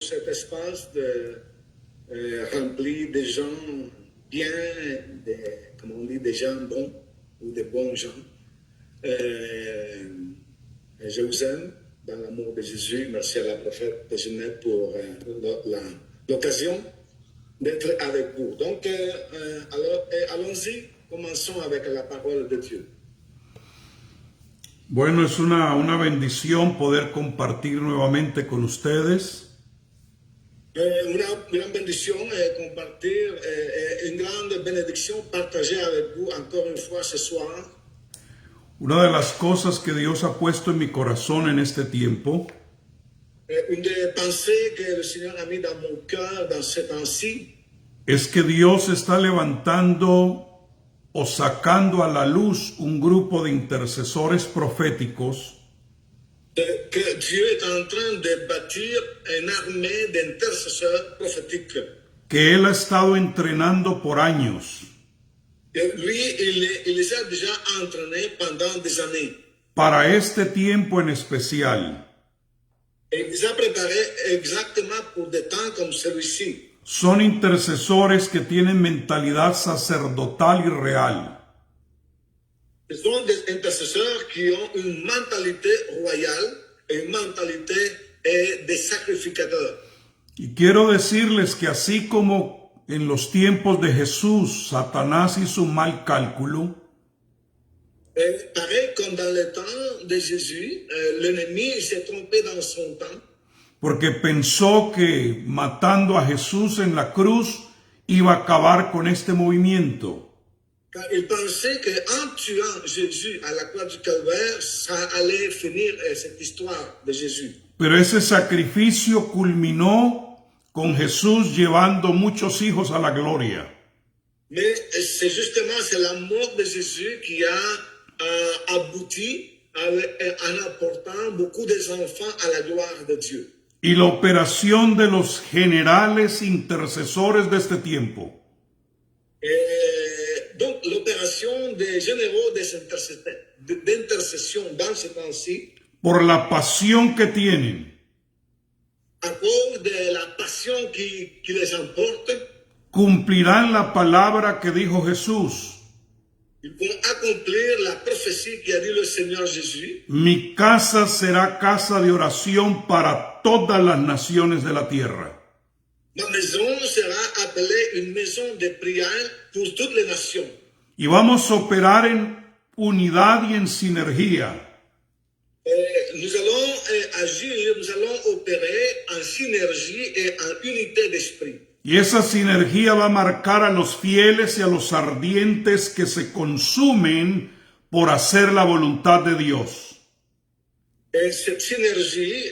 cet espace rempli de gens bien, comme on dit, des gens bons ou des bons gens. Je vous aime dans l'amour de Jésus. Merci à la prophète de Genève pour l'occasion d'être avec vous. Donc, allons-y, commençons avec la parole de Dieu. Bueno, es una bendición poder compartir nuevamente con ustedes. Una gran bendición compartir, une grande bénédiction partager avec vous encore une fois ce soir. Una de las cosas que Dios ha puesto en mi corazón en este tiempo Une des pensées que le Seigneur a mis dans mon cœur dans ce temps-ci, es que Dios está levantando o sacando a la luz un grupo de intercesores proféticos que Dieu est en train de bâtir une armée d'intercesseurs prophétiques. que Él ha estado entrenando por años Lui, il les a déjà entraînés pendant des années. para este tiempo en especial. Et il les a préparés exactement pour des temps comme celui-ci. Son intercesores que tienen mentalidad sacerdotal y real. Ce sont des intercesseurs qui ont une mentalité royale et une mentalité de sacrificateurs. Y quiero decirles que así como en los tiempos de Jesús, Satanás hizo un mal cálculo, Et pareil comme dans le temps de Jésus, l'ennemi s'est trompé dans son temps. porque pensó que matando a Jesús en la cruz iba a acabar con este movimiento. Car il pensait qu'en tuant Jésus à la croix du Calvaire, ça allait finir cette histoire de Jésus. Pero ese sacrificio culminó con Jesús llevando muchos hijos a la gloria. Mais c'est justement c'est la mort de Jésus qui a abouti en apportant beaucoup des enfants à la gloire de Dieu. Y la operación de los generales intercesores de este tiempo Donc l'opération des généraux d'intercession dans ce temps-ci, por la pasión que tienen, à cause de la passion qui les emporte, cumplirán la palabra que dijo Jesús. ils vont accomplir la prophétie qui a dit le Seigneur Jésus. Mi casa será casa de oración para todas las naciones de la tierra. Ma maison sera appelée une maison de prière pour toutes les nations. Y vamos a operar en unidad y en sinergia. Nous allons agir, nous allons opérer en synergie et en unité d'esprit. Y esa sinergia va a marcar a los fieles y a los ardientes que se consumen por hacer la voluntad de Dios. Et cette synergie,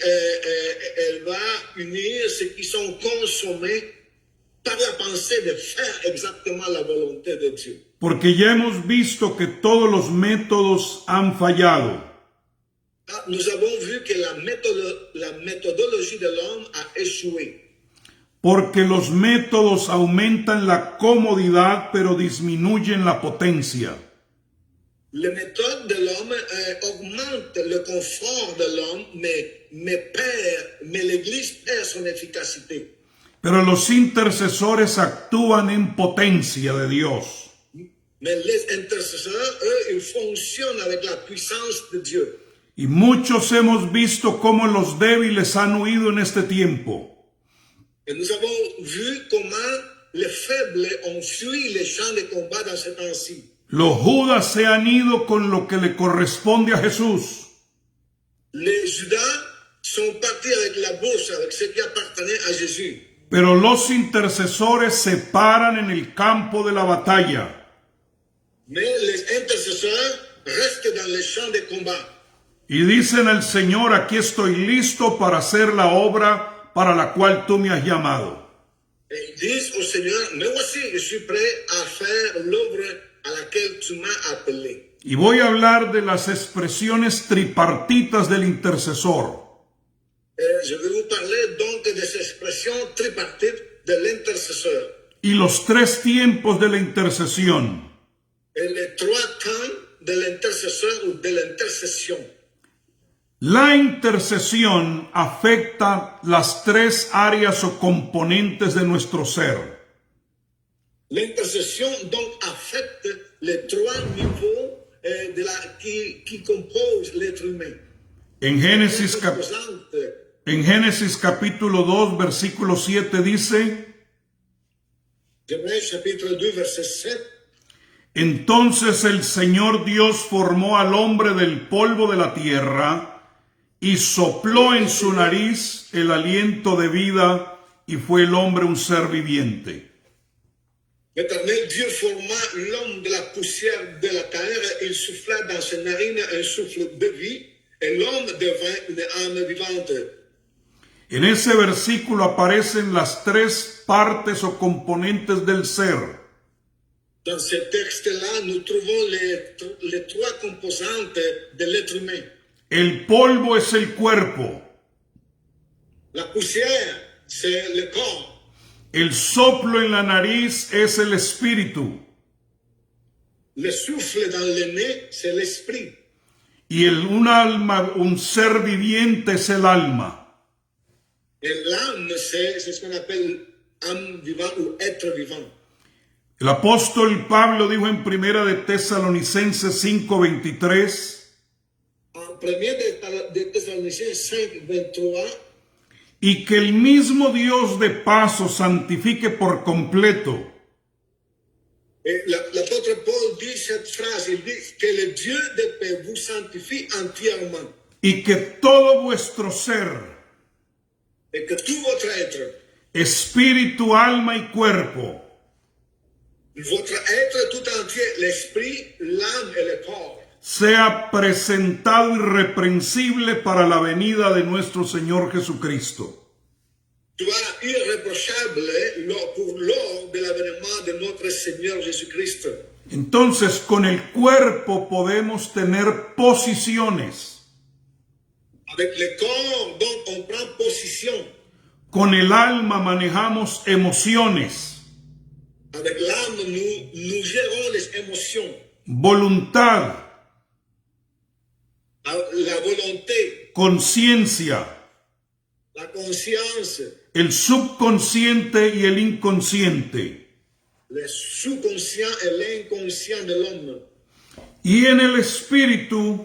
elle va unir ceux qui sont consommés par la pensée de faire exactement la volonté de Dieu. Porque ya hemos visto que todos los métodos han fallado. Nous avons vu que la méthodologie de l'homme a échoué. Porque los métodos aumentan la comodidad pero disminuyen la potencia. Les méthodes de l'homme augmentent le confort de l'homme, mais l'Église perd son efficacité. Pero los intercesores actúan en potencia de Dios. Mais les intercesseurs, eux, ils fonctionnent avec la puissance de Dieu. Y muchos hemos visto cómo los débiles han huido en este tiempo. Et nous avons vu comment les faibles ont fui les champs de combat dans ce temps-ci. Los Judas se han ido con lo que le corresponde a Jesús. Les Judas sont partis avec la bourse, avec ce qui appartenait à Jésus. Pero los intercesores se paran en el campo de la batalla. Mais les intercesseurs restent dans les champs de combat. Y dicen al Señor, aquí estoy listo para hacer la obra para la cual tú me has llamado. Et ils disent au Seigneur, me voici, je suis prêt à faire l'œuvre à laquelle tu m'as appelé. Y voy a hablar de las expresiones tripartitas del intercesor. Je vais vous parler donc des expressions tripartites de l'intercesseur. Y los tres tiempos de la intercesión. Et les trois temps de l'intercesseur ou de l'intercession. La intercesión afecta las tres áreas o componentes de nuestro ser. L'intercession donc affecte les trois niveaux qui composent l'être humain. En Génesis capítulo 2, versículo 7 dice: Genèse chapitre 2, verset 7. Entonces el Señor Dios formó al hombre del polvo de la tierra y sopló en su nariz el aliento de vida, y fue el hombre un ser viviente. L'Éternel Dieu forma l'homme de la poussière de la terre, il souffla dans ses narines un souffle de vie, et l'homme devint une âme vivante. En ese versículo aparecen las tres partes o componentes del ser. Dans ce texte-là, nous trouvons les trois composantes de l'être humain. El polvo es el cuerpo. La poussière, c'est le corps. El soplo en la nariz es el espíritu. Le souffle dans le nez, c'est l'esprit. Y un alma, un ser viviente es el alma. Et l'âme, c'est ce qu'on appelle âme vivante ou être vivant. El apóstol Pablo dijo en Primera de Tesalonicenses 5:23, En 1 de Thessaloniciens 5:23, y que el mismo Dios de paz os santifique por completo. L'apôtre Paul dit cette phrase, il dit que le Dieu de paix vous sanctifie entièrement. Y que todo vuestro ser, Et que tout votre être, espíritu, alma y cuerpo, votre être tout entier, l'esprit, l'âme et le corps, sea presentado irreprensible para la venida de nuestro Señor Jesucristo. soit irréprochable pour l'heure de l'avènement de notre Seigneur Jésus-Christ. Entonces, con el cuerpo podemos tener posiciones. Avec le corps, donc, on prend position. Con el alma manejamos emociones, Avec l'âme, nous gérons les émotions. voluntad, La volonté, conciencia, la conscience, el subconsciente y el inconsciente. le sous-conscient et l'inconscient de l'homme. Y en el espíritu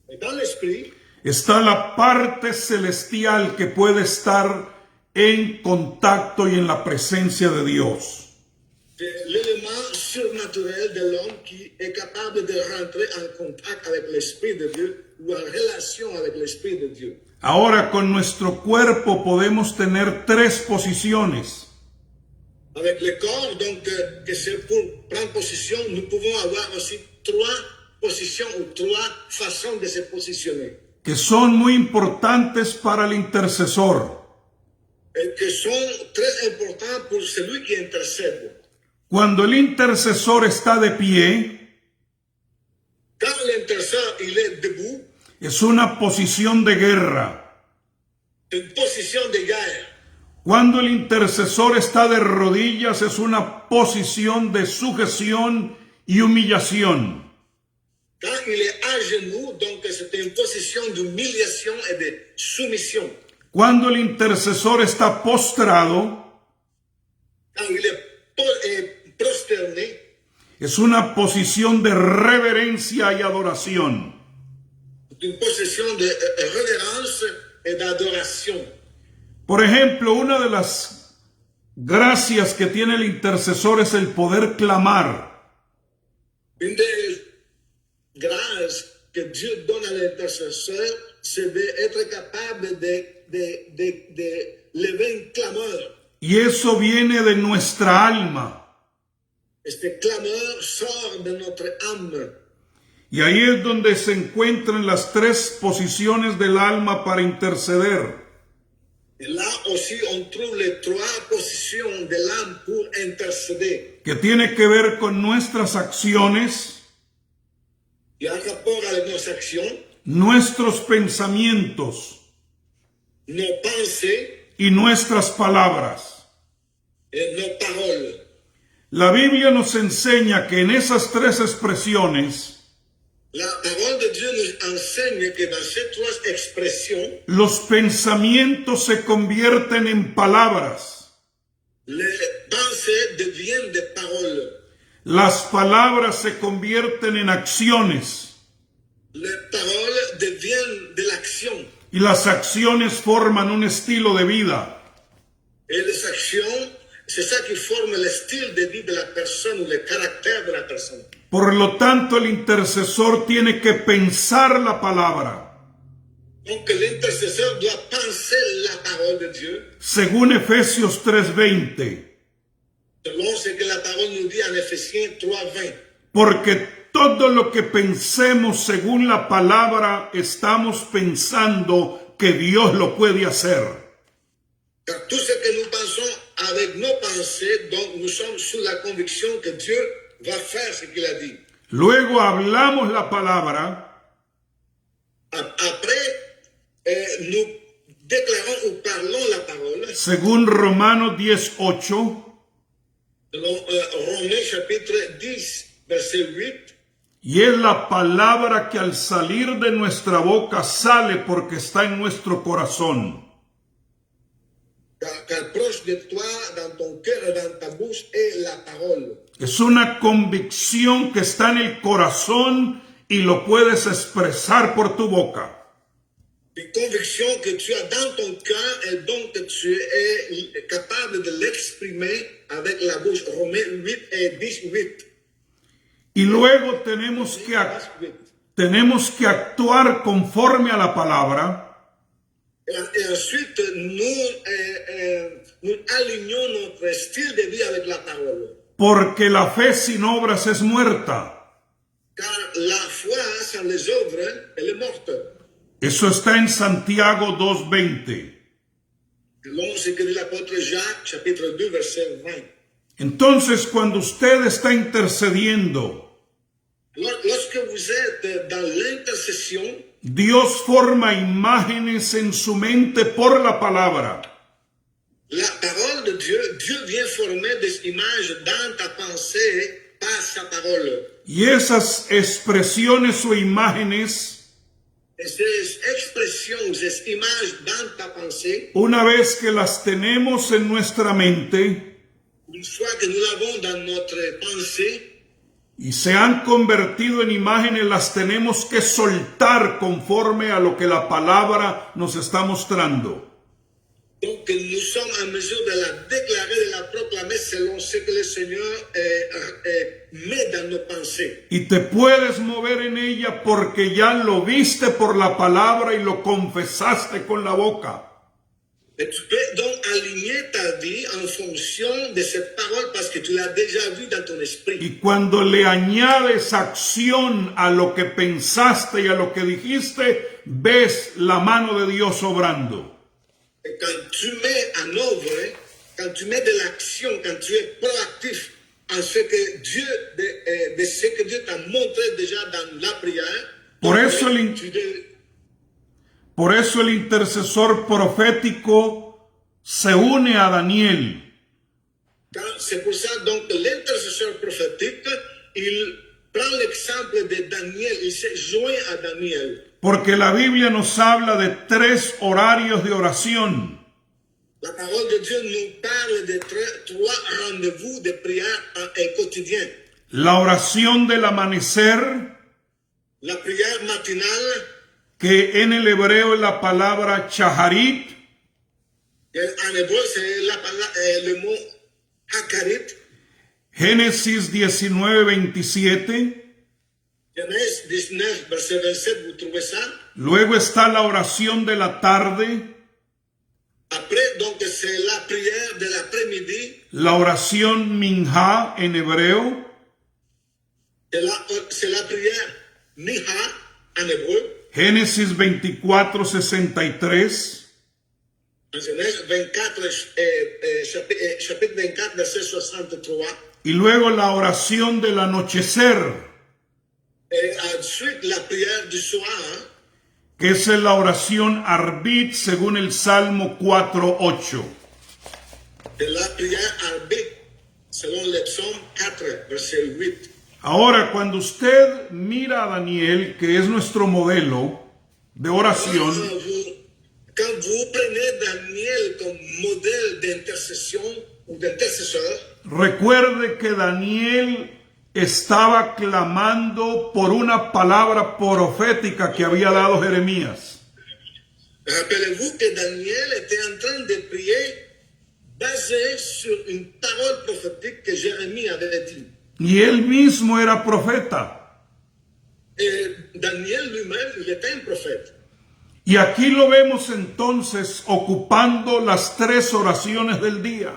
Et dans l'esprit, está la parte celestial que puede estar en contacto y en la presencia de Dios. c'est l'élément surnaturel de l'homme qui est capable de rentrer en contact avec l'Esprit de Dieu ou en relation avec l'Esprit de Dieu. Ahora, con nuestro cuerpo podemos tener tres posiciones. Avec le corps, donc, que c'est pour prendre position, nous pouvons avoir aussi trois positions ou trois façons de se positionner. Que son muy importantes para el intercesor. Et que sont très importants pour celui qui intercède. Cuando el intercesor está de pie, Quand l'intercesseur il est debout, es una posición de guerra. c'est une position de guerre. Cuando el intercesor está de rodillas, es una posición de sujeción y humillación. Quand il est à genoux, donc c'est une position d'humiliation et de soumission. Cuando el intercesor está postrado, Quand il est prosterné, es una posición de reverencia y adoración. c'est une position de révérence et d'adoration. Por ejemplo, una de las gracias que tiene el intercesor es el poder clamar. Une des grâces que Dieu donne à l'intercesseur, c'est d'être capable de lever une clameur. Y eso viene de nuestra alma. Este clameur sort de notre âme. Y ahí es donde se encuentran las tres posiciones del alma para interceder. Et là aussi, on trouve les trois positions de l'âme pour intercéder. Que tiene que ver con nuestras acciones, Il y a un rapport avec nos actions, nuestros pensamientos nos pensées y nuestras palabras. et nos paroles. La Biblia nos enseña que en esas tres expresiones La parole de Dieu nous enseigne que dans ces trois expressions, los pensamientos se convierten en palabras, les pensées deviennent des paroles. las palabras se convierten en acciones Les paroles deviennent de l'action. y las acciones forman un estilo de vida. Et les actions, c'est ça qui forme le style de vie de la personne ou le caractère de la personne. Por lo tanto, el intercesor tiene que pensar la palabra, Donc l'intercesseur doit penser la parole de Dieu, según Efesios 3:20, selon ce que la parole nous dit en Éphésiens 3:20. porque todo lo que pensemos según la palabra, estamos pensando que Dios lo puede hacer. Car tout ce que nous pensons avec nos pensées, donc nous sommes sous la conviction que Dieu va faire ce qu'il a dit. Luego hablamos la palabra Après, nous déclarons ou parlons la parole, según Romanos 10:8, selon Romains chapitre 10, verset 8. y es la palabra que al salir de nuestra boca sale porque está en nuestro corazón. Car proche de toi, dans ton cœur et dans ta bouche, est la parole. Es una convicción que está en el corazón y lo puedes expresar por tu boca. Une conviction que tu as dans ton cœur et donc que tu es capable de l'exprimer avec la bouche. Romains 8 et 18. Y luego tenemos que actuar conforme a la palabra, Et ensuite, nous alignons notre style de vie avec la parole. porque la fe sin obras es muerta. Car la foi sans les œuvres, elle est morte. Eso está en Santiago 2:20. Selon ce que dit l'apôtre Jacques, chapitre 2, verset 20. Entonces, cuando usted está intercediendo, Lorsque vous êtes dans l'intercession, Dios forma imágenes en su mente por la palabra. la parole de Dieu, Dieu vient former des images dans ta pensée par sa parole. Y esas expresiones o imágenes, Et ces expressions, ces images dans ta pensée, una vez que las tenemos en nuestra mente une fois que nous l'avons dans notre pensée, y se han convertido en imágenes, las tenemos que soltar conforme a lo que la palabra nos está mostrando. donc nous sommes en mesure de la déclarer, de la proclamer selon ce que le Seigneur met dans nos pensées. Y te puedes mover en ella porque ya lo viste por la palabra y lo confesaste con la boca. Et tu peux donc aligner ta vie en fonction de cette parole parce que tu l'as déjà vu dans ton esprit. Y cuando le añades acción a lo que pensaste y a lo que dijiste, ves la mano de Dios obrando. Et quand tu mets en œuvre, quand tu mets de l'action, quand tu es proactif en ce que Dieu, de ce que Dieu t'a montré déjà dans la prière, Por eso Por eso el intercesor profético se une a Daniel. C'est pour ça donc l'intercesseur prophétique, il prend l'exemple de Daniel, il se joint à Daniel. Porque la Biblia nos habla de 3 horarios de oración. La parole de Dieu nous parle de 3 rendez-vous de prière quotidien. La oración del amanecer, La prière matinale, que en el hebreo es la palabra chaharit, en hébreu c'est le mot hakarit. Génesis 19:27. Genèse 19, verset 27, vous trouvez ça? Luego está la oración de la tarde, Après, donc, c'est la prière de l'après-midi. la oración minha en hebreo, C'est la prière Miha en hébreu. Génesis 24:63. En Genèse 24, chapitre 24, verset 63. Y luego la oración del anochecer, Et ensuite, la prière du soir, que es la oración arbit según el Salmo 4:8. et la prière arbitre, selon le psaume 4, verset 8. Ahora, cuando usted mira a Daniel, que es nuestro modelo de oración, Quand vous prenez Daniel comme modèle d'intercession ou d'intercesseur, recuerde que Daniel estaba clamando por una palabra profética que había dado Jeremías. rappelez-vous que Daniel était en train de prier basé sur une parole prophétique que Jérémie avait dit. Y él mismo era profeta. Et Daniel lui-même, il était un prophète. Y aquí lo vemos entonces ocupando las 3 oraciones del día.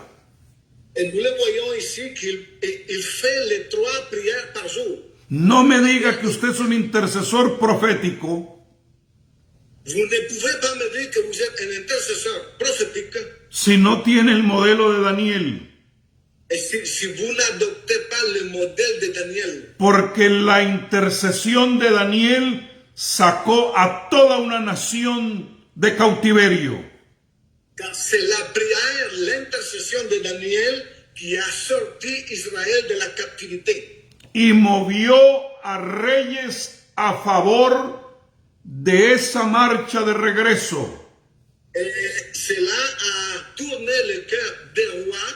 Et nous le voyons ici qu'il fait les 3 prières par jour. No me diga que usted es un intercesor profético Vous ne pouvez pas me dire que vous êtes un intercesseur prophétique si no tiene el modelo de Daniel. et si vous n'adoptez pas le modèle de Daniel. Porque la intercesión de Daniel sacó a toda una nación de cautiverio. Car c'est la prière, l'intercession de Daniel qui a sorti Israël de la captivité. Y movió a reyes a favor de esa marcha de regreso. Et cela a tourné le cœur des rois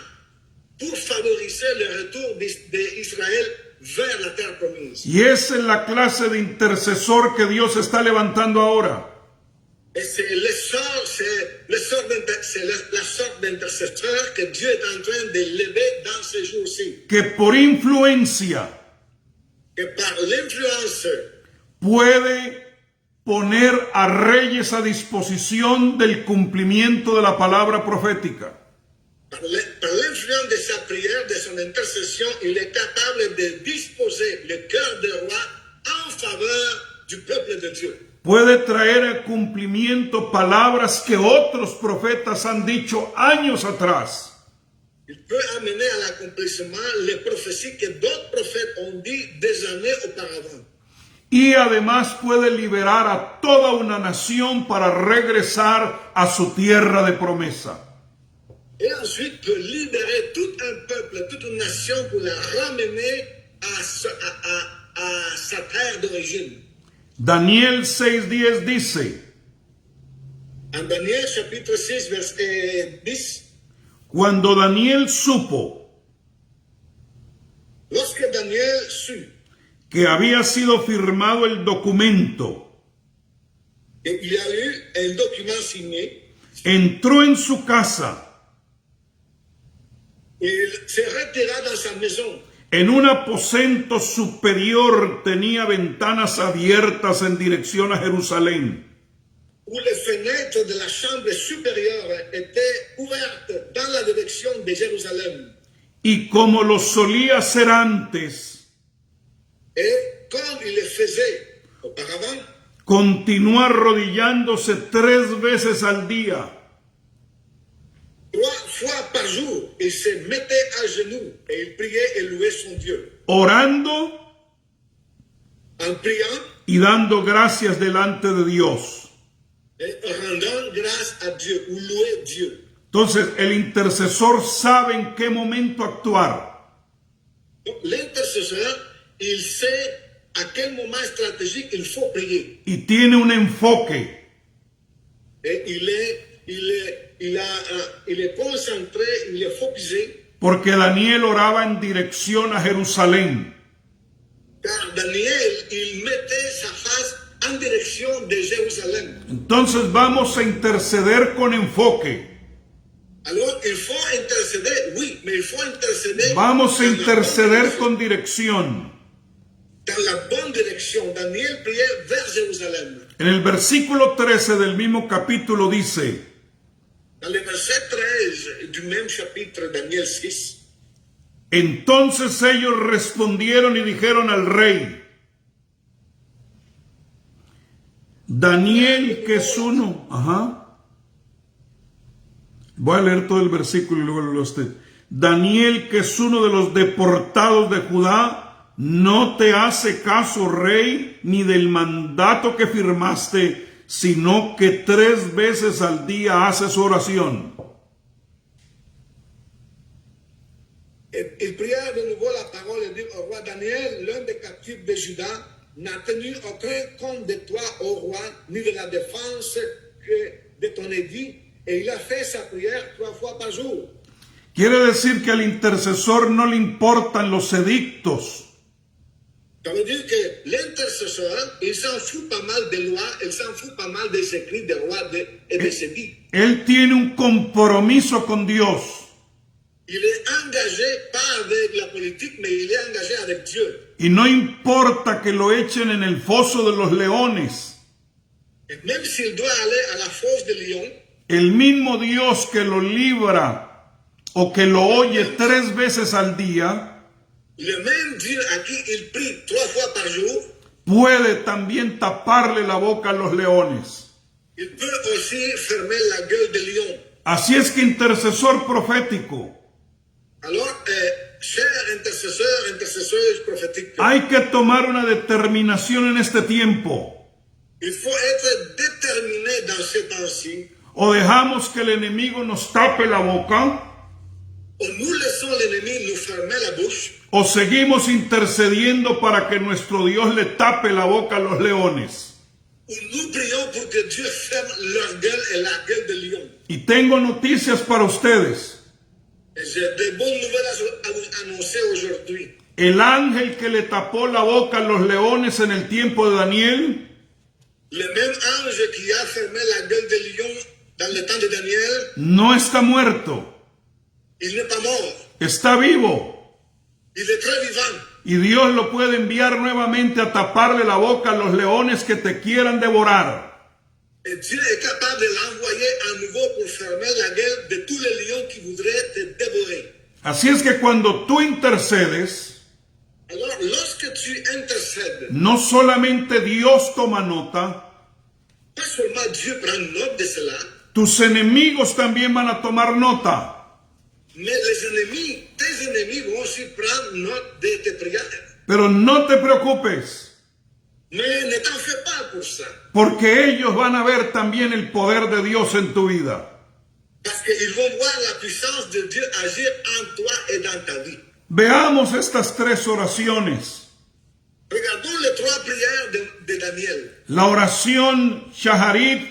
pour favoriser le retour d'Israël vers la terre promise. Y esa es la clase de intercesor que Dios está levantando ahora. Et c'est la sorte d'intercesseur que Dieu est en train de lever dans ces jours-ci. Que por influencia Que par l'influence puede poner a reyes a disposición del cumplimiento de la palabra profética. Par l'influence de sa prière, de son intercession, il est capable de disposer le cœur des rois en faveur du peuple de Dieu. Puede traer a cumplimiento palabras que otros profetas han dicho años atrás. Il peut amener à l'accomplissement les prophéties que d'autres prophètes ont dit des années auparavant. Y además puede liberar a toda una nación para regresar a su tierra de promesa. Et ensuite peut libérer tout un peuple, toute une nation pour la ramener à sa terre d'origine. Daniel 6:10 dice, En Daniel chapitre 6, verset 10, cuando Daniel supo lorsque Daniel sut que había sido firmado el documento, et il a eu un document signé, entró en su casa il se retira dans sa maison. en un aposento superior, tenía ventanas abiertas en dirección a Jerusalén. Où les fenêtres de la chambre supérieure étaient ouvertes dans la direction de Jérusalem. Y como lo solía hacer antes, Et comme il le faisait auparavant, continuó arrodillándose 3 veces al día 3 fois par jour, il se mettait à genoux et il priait et louait son Dieu. orando En priant y dando gracias delante de Dios. et rendant grâce à Dieu ou louer Dieu. Entonces el intercesor sabe en qué momento actuar. Donc l'intercesseur, il sait à quel moment stratégique il faut prier. Y tiene un enfoque. Et il est concentré, il est focusé, Porque Daniel oraba en dirección a Jerusalén. car Daniel, il mettait sa face en direction de Jérusalem. Entonces vamos a interceder con enfoque. Alors, il faut intercéder, oui, mais il faut intercéder Vamos a dans la interceder bonne con dirección. dans la bonne direction. Daniel priait vers Jérusalem. En el versículo 13 del mismo capítulo dice, Dans le verset 13 du même chapitre, Daniel 6, entonces ellos respondieron y dijeron al rey, Daniel, que es uno. Voy a leer todo el versículo y luego lo leo usted. Daniel, que es uno de los deportados de Judá, no te hace caso, rey, ni del mandato que firmaste, sino que 3 veces al día haces oración. Il pria de nouveau la parole et dit au roi Daniel, l'un des captifs de Juda, n'a tenu aucun compte de toi, ô roi, ni de la défense que de ton édit, et il a fait sa prière 3 fois par jour. Quiere decir que al intercesor no le importan los edictos. Ça veut dire que l'intercesseur, il s'en fout pas mal des lois, il s'en fout pas mal des écrits des rois et des édits. Él tiene un compromiso con Dios. Il est engagé pas avec la politique, mais il est engagé avec Dieu. Y no importa que lo echen en el foso de los leones. Et même s'il doit aller à la fosse de Lion, El mismo Dios que lo libra o que lo oye 3 veces al día, le même Dieu à qui il prie 3 fois par jour, puede también taparle la boca a los leones. il peut aussi fermer la gueule de Lion. Así es que intercesor profético, Alors, chers intercesseurs, intercesseuses prophétiques, hay que tomar una determinación en este tiempo. il faut être déterminé dans ces temps-ci. O dejamos que el enemigo nos tape la boca, O nous laissons l'ennemi nous fermer la bouche, o seguimos intercediendo para que nuestro Dios le tape la boca a los leones. ou nous prions pour que Dieu ferme leur gueule et la gueule de Lion. Y tengo noticias para ustedes. Et j'ai des bonnes nouvelles à vous annoncer aujourd'hui. El ángel que le tapó la boca a los leones en el tiempo de Daniel, Le même ange qui a fermé la gueule de Lion dans le temps de Daniel, no está muerto, il n'est pas mort. está vivo. Il est très vivant. Y Dios lo puede enviar nuevamente a taparle la boca a los leones que te quieran devorar. Et Dieu est capable de l'envoyer à nouveau pour fermer la gueule de tous les lions qui voudraient te dévorer. Así es que cuando tú intercedes, Alors, lorsque tu intercèdes, no solamente Dios toma nota, pas seulement Dieu prend note de cela, tus enemigos también van a tomar nota. mais les ennemis, tes ennemis vont aussi prendre note de tes prières. Pero no te preocupes, Mais ne t'en fais pas pour ça, porque ellos van a ver también el poder de Dios en tu vida. parce qu'ils vont voir la puissance de Dieu agir en toi et dans ta vie. Veamos estas 3 oraciones. Regardons les 3 prières de Daniel. La oración Shaharit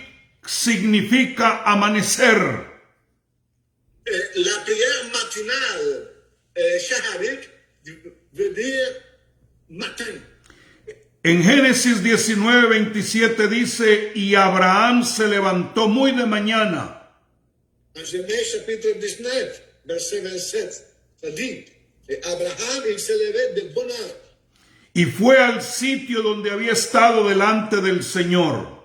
significa amanecer. La prière matinale, Shaharit, veut dire matin. En Génesis 19:27 dice, y Abraham se levantó muy de mañana. En Genèse chapitre 19, verset 27, ça dit, et Abraham, il se levait de bonne heure. Y fue al sitio donde había estado delante del Señor.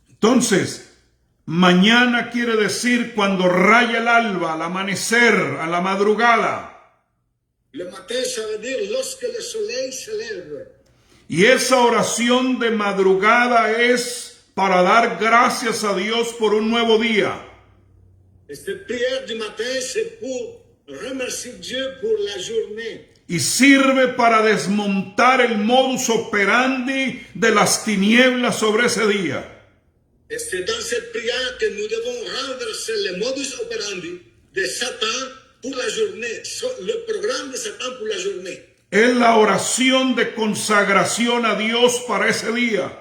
Entonces, mañana quiere decir cuando raya el alba, al amanecer, a la madrugada. Le matin, ça veut dire lorsque le soleil se lève. Y esa oración de madrugada es para dar gracias a Dios por un nuevo día. Cette prière du matin, c'est pour remercier Dieu pour la journée. Y sirve para desmontar el modus operandi de las tinieblas sobre ese día. Et c'est dans cette prière que nous devons renverser le modus operandi de Satan pour la journée, le programme de Satan pour la journée. Es la oración de consagración a Dios para ese día.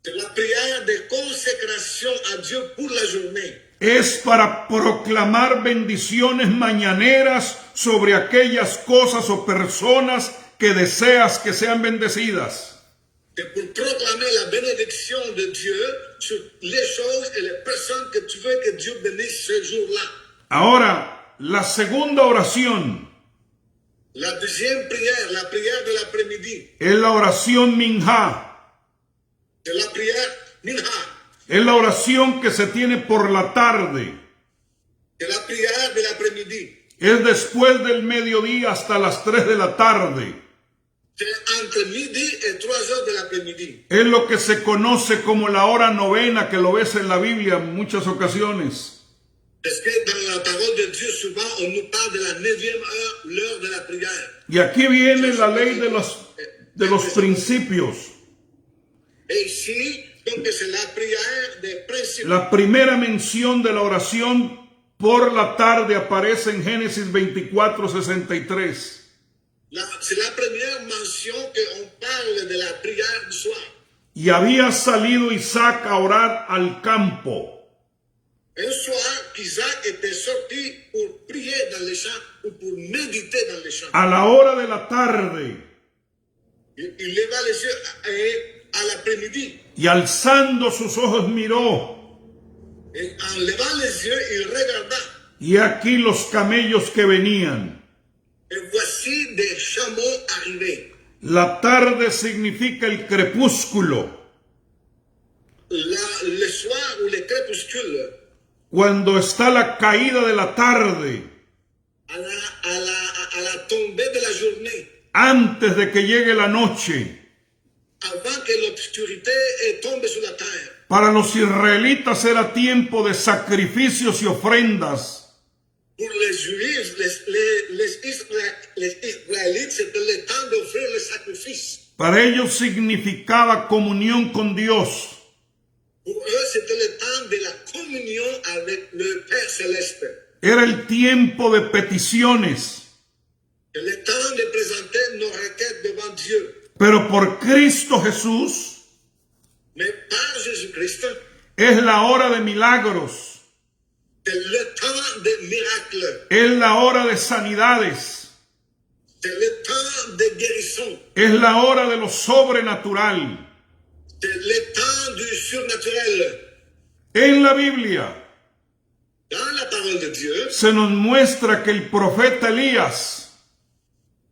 C'est la prière de consécration à Dieu pour la journée. Es para proclamar bendiciones mañaneras sobre aquellas cosas o personas que deseas que sean bendecidas. C'est pour proclamer la bénédiction de Dieu sur les choses et les personnes que tu veux que Dieu bénisse ce jour-là. Ahora, la segunda oración La deuxième prière, la prière de l'après-midi, es la oración Minha. c'est la prière Minha. Es la oración que se tiene por la tarde. C'est la prière de l'après-midi. Es después del mediodía hasta las 3 de la tarde. C'est entre midi et 3 heures de l'après-midi. Es lo que se conoce como la hora novena, que lo ves en la Biblia en muchas ocasiones. Parce que dans la parole de Dieu, souvent, on nous parle de la 9e heure, l'heure de la prière. Y aquí viene la ley de los principios. Et ici, Donc c'est la prière des principes. La primera mención de la oración por la tarde aparece en Génesis 24:63. C'est la première mention qu'on parle de la prière du soir. Y había salido Isaac a orar al campo. Un soir, Isaac était sorti pour prier dans les champs ou pour méditer dans les champs. A la hora de la tarde. Il leva les yeux à l'après-midi. Y alzando sus ojos miró. Et en levant les yeux, il regarda. Y aquí los camellos que venían. Et voici des chameaux arrivés. La tarde significa el crepúsculo. Le soir ou le crépuscule. Cuando está la caída de la tarde. À la tombée de la journée. Antes de que llegue la noche. Avant que l'obscurité tombe sur la terre. Para los israelitas era tiempo de sacrificios y ofrendas. Pour les Juifs, les Israélites, c'était le temps d'offrir les sacrifices. Para ellos significaba comunión con Dios. Pour eux, c'était le temps de la communion avec le Père Céleste. Era el tiempo de peticiones. Le temps de présenter nos requêtes devant Dieu. Pero por Cristo Jesús Mais par Jésus-Christ, es la hora de milagros. c'est le temps des miracles. Es la hora de sanidades. C'est le temps de guérison. Es la hora de lo sobrenatural. C'est le temps du surnaturel. En la Biblia Dans la parole de Dieu, se nos muestra que el profeta Elías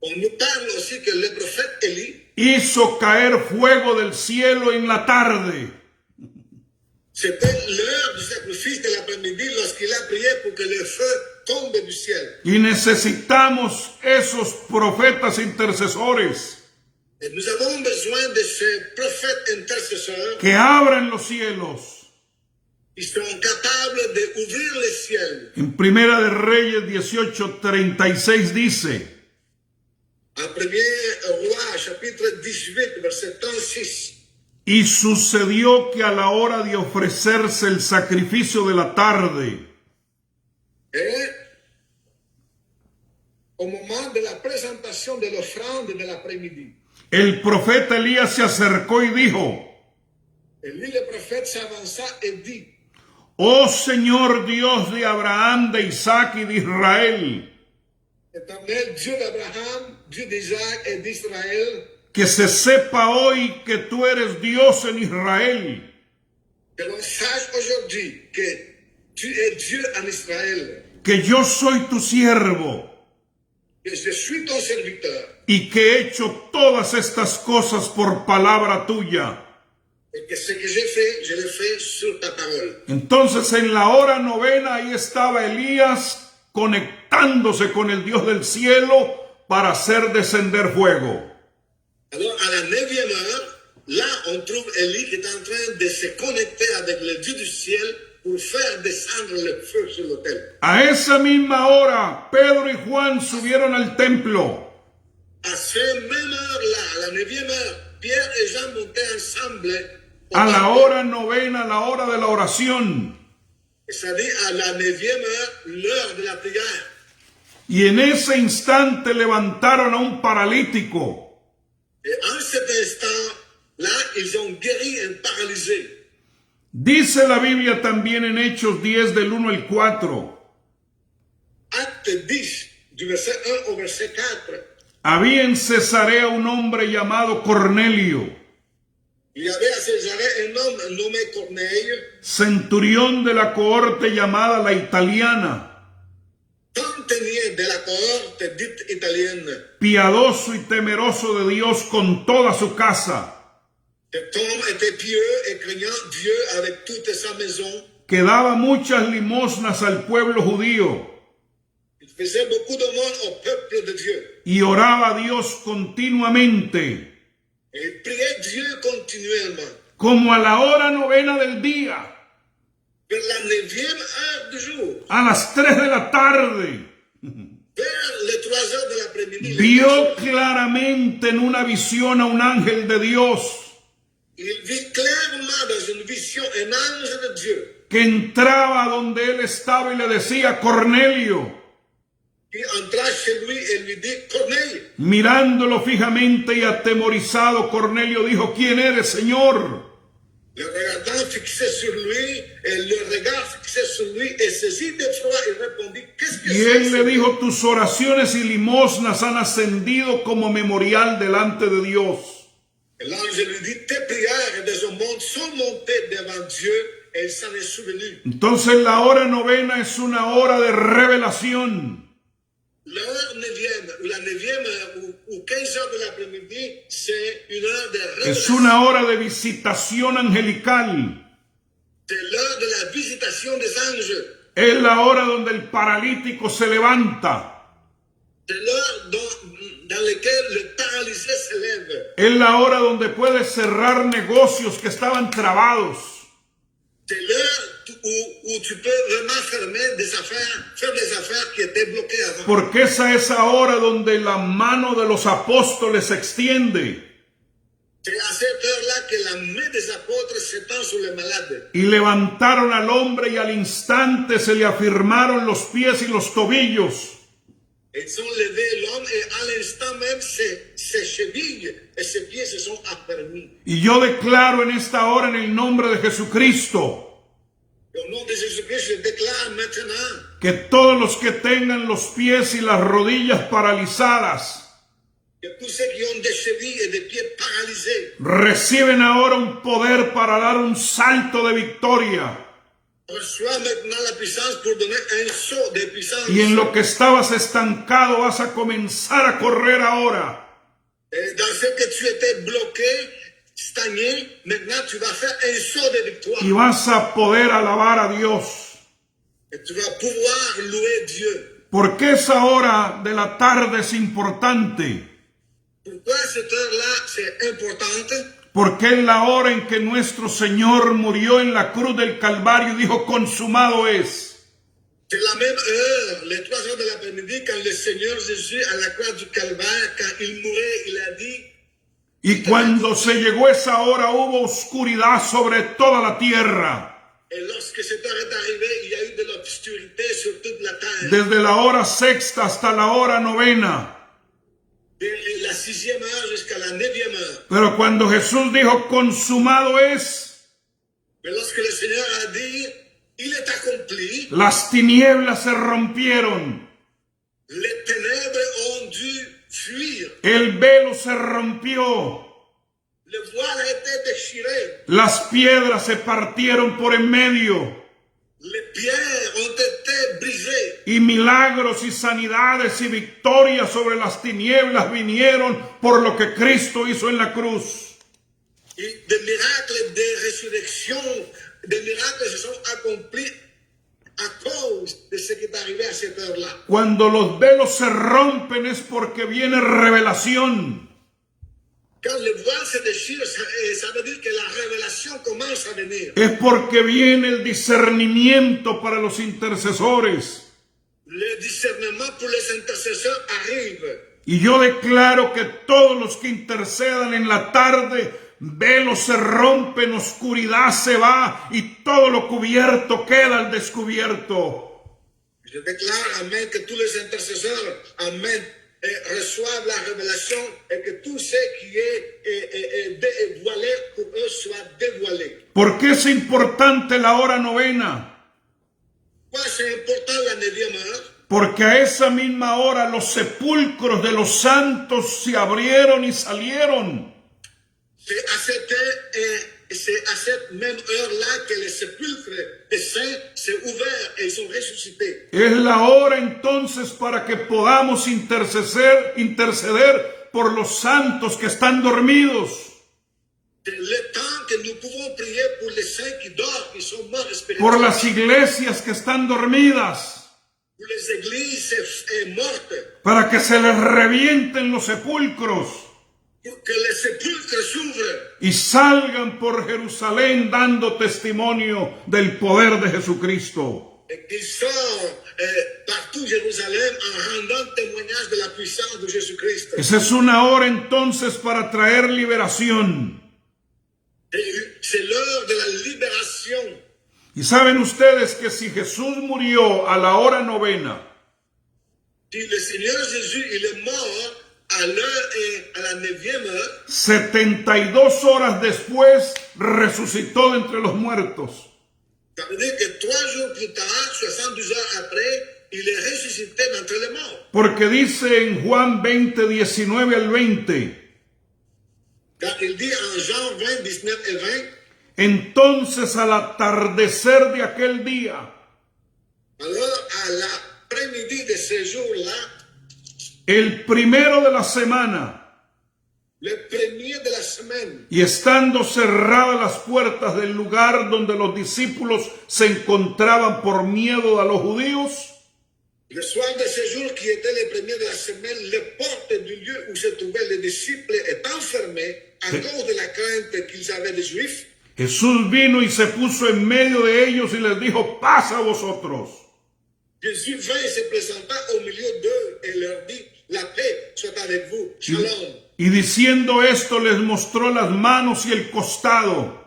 on nous parle aussi que le prophète Élie hizo caer fuego del cielo en la tarde. c'était l'heure du sacrifice de l'après-midi lorsqu'il a prié pour que le feu tombe du ciel. Y necesitamos esos profetas intercesores Et nous avons besoin de ces prophètes intercesseurs que abran los cielos. qui sont capables d'ouvrir les ciels. En Primera de Reyes 18:36 dice: En 1er Roi, chapitre 18, verset 36. y sucedió que a la hora de ofrecerse el sacrificio de la tarde, Et au moment de la présentation de l'offrande de l'après-midi, el profeta Elías se acercó y dijo: Élie le prophète s'avança et dit: oh Señor Dios de Abraham, de Isaac y de Israel, Éternel, Dieu d'Abraham, Dieu d'Isaac et d'Israël, que se sepa hoy que tú eres Dios en Israel, que l'on sache aujourd'hui que tu es Dieu en Israël, que yo soy tu siervo que je suis ton serviteur, y que he hecho todas estas cosas por palabra tuya. et que ce que j'ai fait, je l'ai fait sur ta parole. Entonces en la hora novena ahí estaba Elías conectándose con el Dios del cielo para hacer descender fuego. Alors, à la 9e heure, là, on trouve Élie qui est en train de se connecter avec le Dieu du ciel pour faire descendre le feu sur l'autel. A esa misma hora, Pedro y Juan subieron al templo. À cette même heure-là, à la 9e heure, Pierre et Jean montaient ensemble au A la temple. hora novena, la hora de la oración. C'est-à-dire à la 9e heure, l'heure de la prière. Y en ese instante levantaron a un paralítico. Et en cet instant-là, ils ont guéri un paralysé. Dice la Biblia también en Hechos 10 del 1 al 4. Acte 10, du verset 1 au verset 4. Había en Cesarea un hombre llamado Cornelio, Il y avait à Césarée un homme nommé Corneille, centurión de la cohorte llamada la Italiana, centenier de la cohorte dite italienne. piadoso y temeroso de Dios con toda su casa, Cet homme était pieux et craignant Dieu avec toute sa maison. que daba muchas limosnas al pueblo judío Il faisait beaucoup de monde au peuple de Dieu. y oraba a Dios continuamente, Et il priait Dieu continuellement. como a la hora novena del día, Vers la 9e heure du jour, a las 3 de la tarde, vers les 3 heures de l'après-midi, vio claramente en una visión a un ángel de Dios il vit clairement dans une vision un ange de Dieu que entraba donde él estaba y le decía, Cornelio. qui entra chez lui et lui dit, Corneille. Mirándolo fijamente y atemorizado, Cornelio dijo, ¿quién eres, Señor? Le regardant fixé sur lui, et le regard fixé sur lui, et saisi d'effroi, il répondit, qu'est-ce que Y c'est? él le dijo, tus oraciones y limosnas han ascendido como memorial delante de Dios. Et l'ange lui dit, tes prières et des aumônes sont montées devant Dieu, et il s'en est souvenu. Entonces la hora novena es una hora de revelación. L'heure 9e, ou la 9e heure, ou 15 heures de l'après-midi, c'est une heure de Es révélation. una hora de visitación angelical. C'est l'heure de la visitation des anges. Es la hora donde el paralítico se levanta. C'est l'heure dans laquelle le paralysé se lève. Es la hora donde puedes cerrar negocios que estaban trabados. C'est l'heure où tu peux vraiment fermer des affaires, faire des affaires qui étaient bloquées avant. Porque esa es la hora donde la mano de los apóstoles se extiende. C'est à cette heure-là que la main des apôtres s'étend sur les malades. Y levantaron al hombre y al instante se le afirmaron los pies y los tobillos. Ils ont levé l'homme et à l'instant même, ses chevilles et ses pieds se sont affermis. Y yo declaro en esta hora en el nombre de Jesucristo Et au nom de Jésus-Christ, je déclare maintenant que todos los que tengan los pies y las rodillas paralizadas que tous ceux qui ont des chevilles et des pieds paralysés reciben ahora un poder para dar un salto de victoria. reçoivent maintenant la puissance pour donner un saut de puissance. Y en lo que estabas estancado vas a comenzar a correr ahora. Et dans ce que tu étais bloqué, stagné, maintenant tu vas faire un saut de victoire. Y vas a poder alabar a Dios. Et tu vas pouvoir louer Dieu. ¿Por qué esa hora de la tarde es importante? Pourquoi cette heure-là, c'est importante? Porque es la hora en que nuestro Señor murió en la cruz del Calvario y dijo, consumado es. C'est la même heure, les 3 heures de l'après-midi, quand le Seigneur Jésus, à la croix du Calvaire, quand il mourait, il a dit, Y cuando se llegó esa hora hubo oscuridad sobre toda la tierra. et lorsque cette heure est arrivée, il y a eu de l'obscurité sur toute la terre. Desde la hora sexta hasta la hora novena. De la 6e heure jusqu'à la 9e heure. Pero cuando Jesús dijo, consumado es, Mais lorsque le Seigneur a dit, il est accompli, las tinieblas se rompieron. les ténèbres ont dû fuir. El velo se rompió. Le voile a été déchiré. Las piedras se partieron por en medio. Les pierres ont été brisées. Y milagros y sanidades y victorias sobre las tinieblas vinieron por lo que Cristo hizo en la cruz. Et des miracles de résurrection, des miracles se sont accomplis à cause de ce qui est arrivé à cette heure-là. Cuando los velos se rompen es porque viene revelación. Quand le voile se déchire, ça veut dire que la révélation commence à venir. Es porque viene el discernimiento para los intercesores. Le discernement pour les intercesseurs arrive. Y yo declaro que todos los que intercedan en la tarde, velos se rompen, oscuridad se va y todo lo cubierto queda al descubierto. Je déclare, amen, que tous les intercesseurs, amen, reçoivent la révélation et que tout ce qui est dévoilé pour eux soit dévoilé. ¿Por qué es importante la hora novena? Pourquoi c'est important la 9e heure? Porque a esa misma hora los sepulcros de los santos se abrieron y salieron. C'est à cette même heure-là que les sépulcres des saints s'est ouvert et ils sont ressuscités. Es la hora entonces para que podamos interceder por los santos que están dormidos. C'est le temps que nous pouvons prier pour les saints qui dorment, qui sont morts Por spirituellement. las iglesias que están dormidas. Pour les églises mortes. Para que se les revienten los sepulcros. Pour que les sépulcres s'ouvrent. Y salgan por Jerusalén dando testimonio del poder de Jesucristo. Et qu'ils sortent partout Jérusalem en rendant témoignage de la puissance de Jésus-Christ. Esa es una hora entonces para traer liberación. C'est l'heure de la libération. Y saben ustedes que si Jesús murió a la hora novena, Si le Seigneur Jésus, il est mort à l'heure et à la 9e heure, 72 horas después resucitó de entre los muertos. ça veut dire que 3 jours plus tard, 72 heures après, il est ressuscité d'entre les morts. Porque dice en Juan 20, 19 al 20, Car il dit en Jean 20, 19 et 20, entonces al atardecer de aquel día, alors à l'après-midi de ce jour-là, el primero de la semana, le premier de la semaine, y estando cerradas las puertas del lugar donde los discípulos se encontraban por miedo a los judíos, le soir de ce jour qui était le premier de la semaine, les portes du lieu où se trouvaient les disciples étant fermées à cause de la crainte qu'ils avaient des Juifs, Jesús vino y se puso en medio de ellos y les dijo, paz a vosotros. Jésus vint et se présenta au milieu d'eux et leur dit, la paix soit avec vous, shalom. Y diciendo esto les mostró las manos y el costado.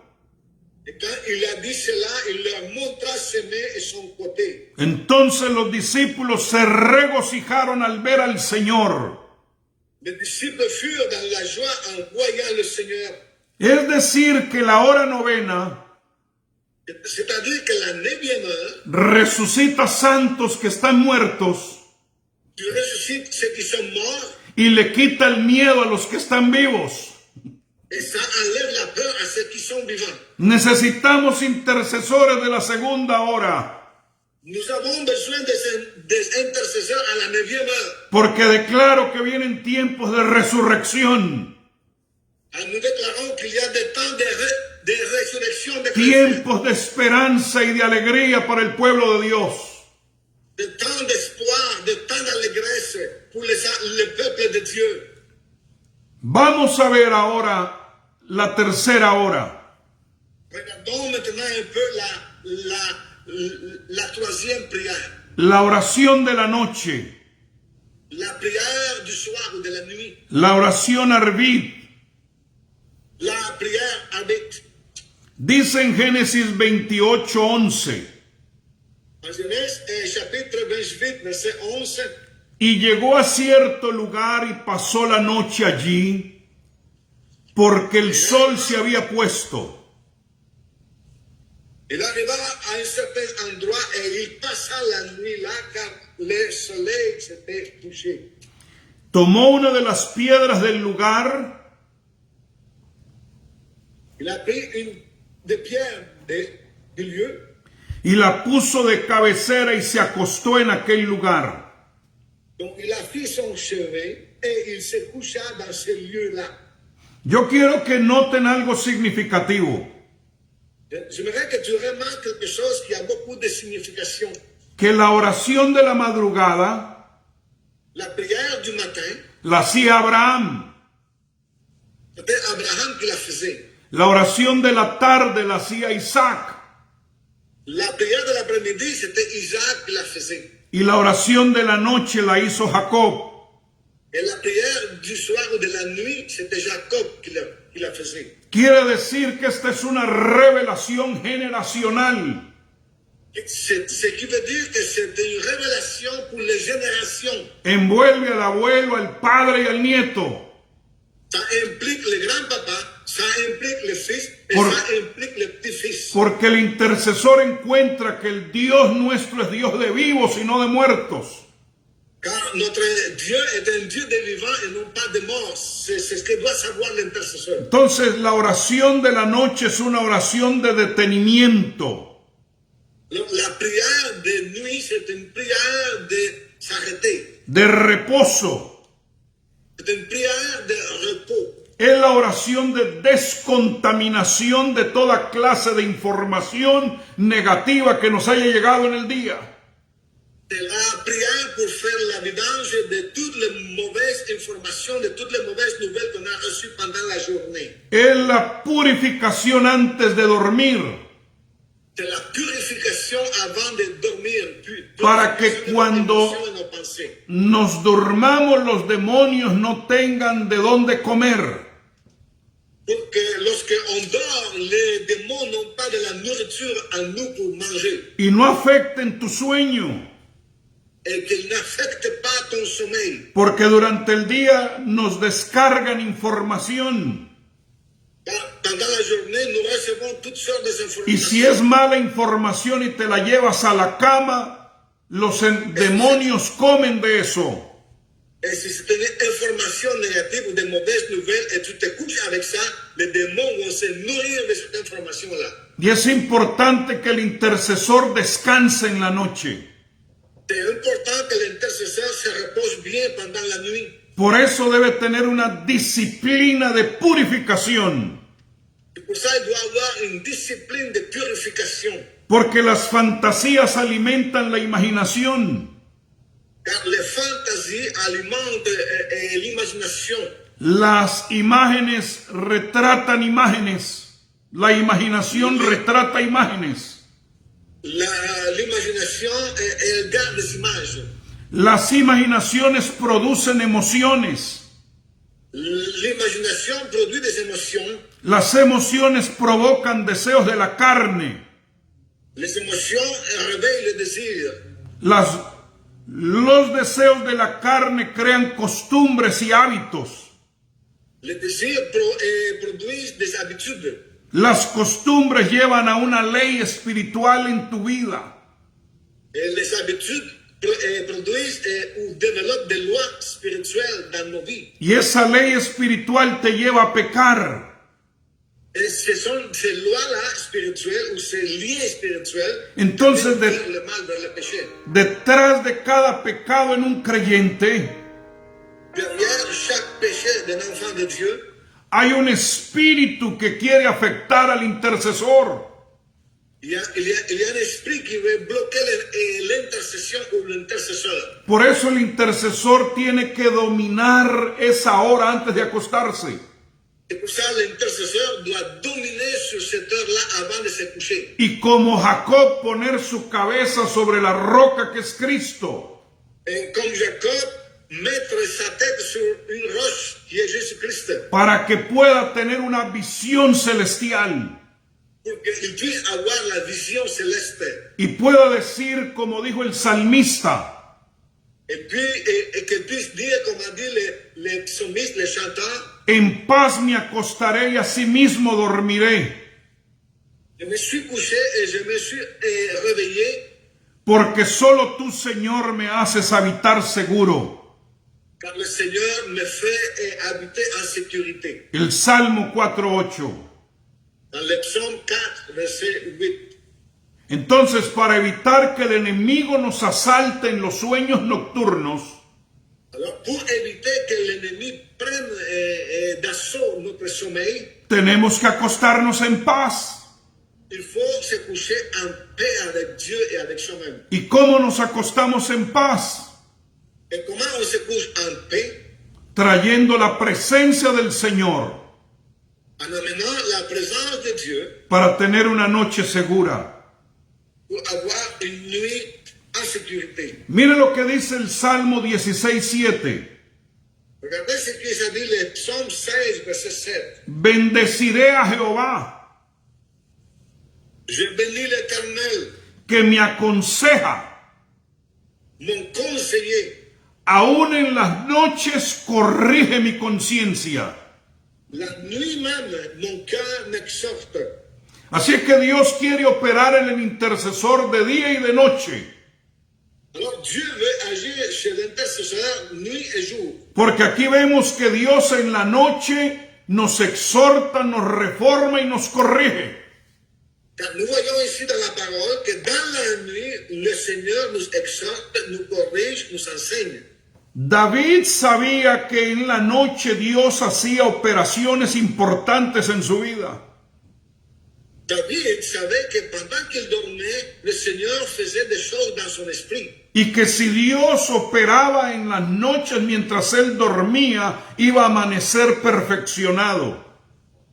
Et quand il a dit cela, il leur montra ses mains et son côté. Entonces los discípulos se regocijaron al ver al Señor. Les disciples furent dans la joie en voyant le Seigneur. Es decir, que la hora novena C'est-à-dire que la 9e heure, resucita santos que están muertos tu ressuscites ceux qui sont morts y le quita el miedo a los que están vivos. et ça enlève la peur à ceux qui sont vivants. Necesitamos intercesores de la segunda hora, Nous avons besoin des intercesseurs à la 9e heure. porque declaro que vienen tiempos de resurrección, Nous déclarons qu'il y a des temps de résurrection de chrétiens, tiempos de esperanza y de alegría para el pueblo de Dios. des temps d'espoir, des temps d'allégresse pour le peuple de Dieu. Vamos a ver ahora la tercera hora. Regardons maintenant un peu la troisième prière. La oración de la noche, La prière du soir ou de la nuit. la oración Arvid. La prière avec. Dice en Génesis 28:11, En Genèse, chapitre 28, verset 11. y llegó a cierto lugar y pasó la noche allí, porque el sol se había puesto. Il arriva à un certain endroit et il passa la nuit là car le soleil s'était couché. Tomó una de las piedras del lugar Il a pris une des pierres du lieu y la puso de cabecera y se acostó en aquel lugar. donc il a pris son chevet et il se coucha dans ce lieu-là. Yo quiero que noten algo significativo, J'aimerais que tu remarques quelque chose qui a beaucoup de signification. que la oración de la madrugada La prière du matin, la hacía Abraham, c'était Abraham qui la faisait. la oración de la tarde la hacía Isaac La prière de l'après-midi, c'était Isaac qui la faisait. y la oración de la noche la hizo Jacob. Et la prière du soir ou de la nuit, c'était Jacob qui la faisait. Quiere decir que esta es una revelación generacional. Ce qui veut dire que c'est une révélation pour les générations. Envuelve al abuelo, al padre y al nieto. Ça implique le grand-papa, ça implique le fils et Por- ça implique le petit-fils. Porque el intercesor encuentra que el Dios nuestro es Dios de vivos y no de muertos. Car notre Dieu est un Dieu de vivants et non pas de morts. C'est ce que doit savoir l'intercesseur. Entonces la oración de la noche es una oración de detenimiento. La prière de nuit, c'est une prière de s'arrêter. De reposo. C'est une prière de repos. Es la oración de descontaminación de toda clase de información negativa que nos haya llegado en el día. C'est la prière pour faire la vidange de toutes les mauvaises informations, de toutes les mauvaises nouvelles qu'on a reçues pendant la journée. Es la purificación antes de dormir, C'est la purification avant de dormir. Para que Purification de cuando- nos émotions et nos pensées. nos durmamos, los demonios no tengan de dónde comer. Porque lorsqu'on dort, les démons n'ont pas de la nourriture en nous pour manger. y no afecten tu sueño, Et qu'ils n'affectent pas ton sommeil. porque durante el día nos descargan información. Pendant la journée, nous recevons toutes sortes d'informations. Y si es mala información y te la llevas a la cama, los demonios comen de eso. Et si c'est une information négative ou des mauvaises nouvelles et tu te couches avec ça, les démons vont se nourrir de cette information-là. Y es importante que el intercesor descanse en la noche. C'est important que l'intercesseur se repose bien pendant la nuit. Por eso debe tener una disciplina de purificación. Et pour ça, il doit avoir une discipline de purification. Porque las fantasías alimentan la imaginación. Car les fantasies alimentent l'imagination. Las imágenes retratan imágenes. La imaginación retrata imágenes. L'imagination, elle garde des images. Las imaginaciones producen emociones. L'imagination produit des émotions. Las emociones provocan deseos de la carne. Les émotions réveillent le désir. Los deseos de la carne crean costumbres y hábitos. Les désirs produisent des habitudes. Las costumbres llevan a una ley espiritual en tu vida. Et les habitudes produisent ou développent des lois spirituelles dans nos vies. Y esa ley espiritual te lleva a pecar. Et ce sont ces lois-là spirituelles ou ces liens spirituels Entonces, qui tirent le mal vers le péché. detrás de cada pecado en un creyente, Derrière chaque péché d'un enfant de Dieu, hay un espíritu que quiere afectar al intercesor. il y a un esprit qui veut bloquer l'intercession ou l'intercesseur. Por eso el intercesor tiene que dominar esa hora antes de acostarse. Et pour ça, l'intercesseur doit dominer sur cette heure-là avant de se coucher. Y como Jacob poner su cabeza sobre la roca que es Cristo. Et comme Jacob, mettre sa tête sur une roche qui est Jésus-Christ. Para que pueda tener una visión celestial. Pour qu'il puisse avoir la vision céleste. Y pueda decir, como dijo el salmista. Et puis, et qu'il puisse dire, comme a dit les psalmistes, les chanteurs, En paz me acostaré y asimismo dormiré. je me suis couché et je me suis réveillé. Porque solo tú, Señor, me haces habitar seguro. Car le Seigneur me fait habiter en sécurité. El Salmo 4:8. Dans le psaume 4, verset 8. Entonces, para evitar que el enemigo nos asalte en los sueños nocturnos, Alors, pour éviter que l'ennemi prenne d'assaut notre sommeil, tenemos que acostarnos en paz. il faut se coucher en paix avec Dieu et avec soi-même. ¿Y cómo nos acostamos en paz? Et comment on se couche en paix? Trayendo la presencia del Señor En amenant la présence de Dieu para tener una noche segura. pour avoir une nuit en sécurité. Mire lo que dice el Salmo 16:7. Regardez ce qui est dit le psaume 16, verset 7. Bendeciré a Jehová, Je bénis l'Éternel, que me aconseja. mon conseiller. Aún en las noches corrige mi conciencia. La nuit même, mon cœur m'exhorte. Así es que Dios quiere operar en el intercesor de día y de noche. Alors Dieu veut agir chez l'intercesseur nuit et jour. Porque aquí vemos que Dios en la noche nos exhorta, nos reforma y nos corrige. Car nous voyons ici dans la parole que dans la nuit, le Seigneur nous exhorte, nous corrige, nous enseigne. David sabía que en la noche Dios hacía operaciones importantes en su vida. David savait que pendant qu'il dormait, le Seigneur faisait des choses dans son esprit. Y que si Dios operaba en las noches mientras él dormía, iba a amanecer perfeccionado.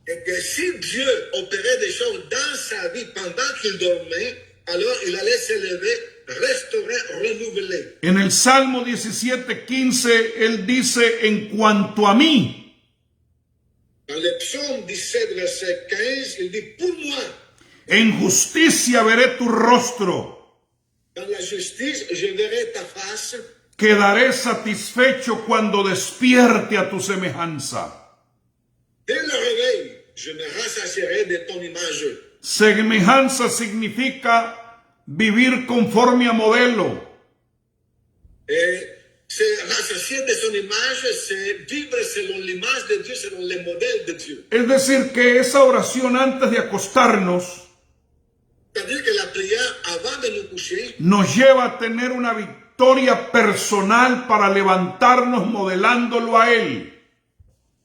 Et que si Dieu opérait des choses dans sa vie pendant qu'il dormait, alors il allait se lever, restaurer, renouveler. En el Salmo 17:15, él dice, en cuanto a mí, Dans le psaume 17, verset 15, il dit, pour moi, En justicia veré tu rostro. dans la justice, je verrai ta face. Quedaré satisfecho cuando despierte a tu semejanza. Dès le réveil, je me rassasierai de ton image. Semejanza significa vivir conforme a modelo. Et se rassasier de son image, c'est vivre selon l'image de Dieu, selon les modèles de Dieu. Es decir, que esa oración antes de acostarnos C'est-à-dire que la prière, avant de nous coucher, nos lleva a tener una victoria personal para levantarnos modelándolo a Él.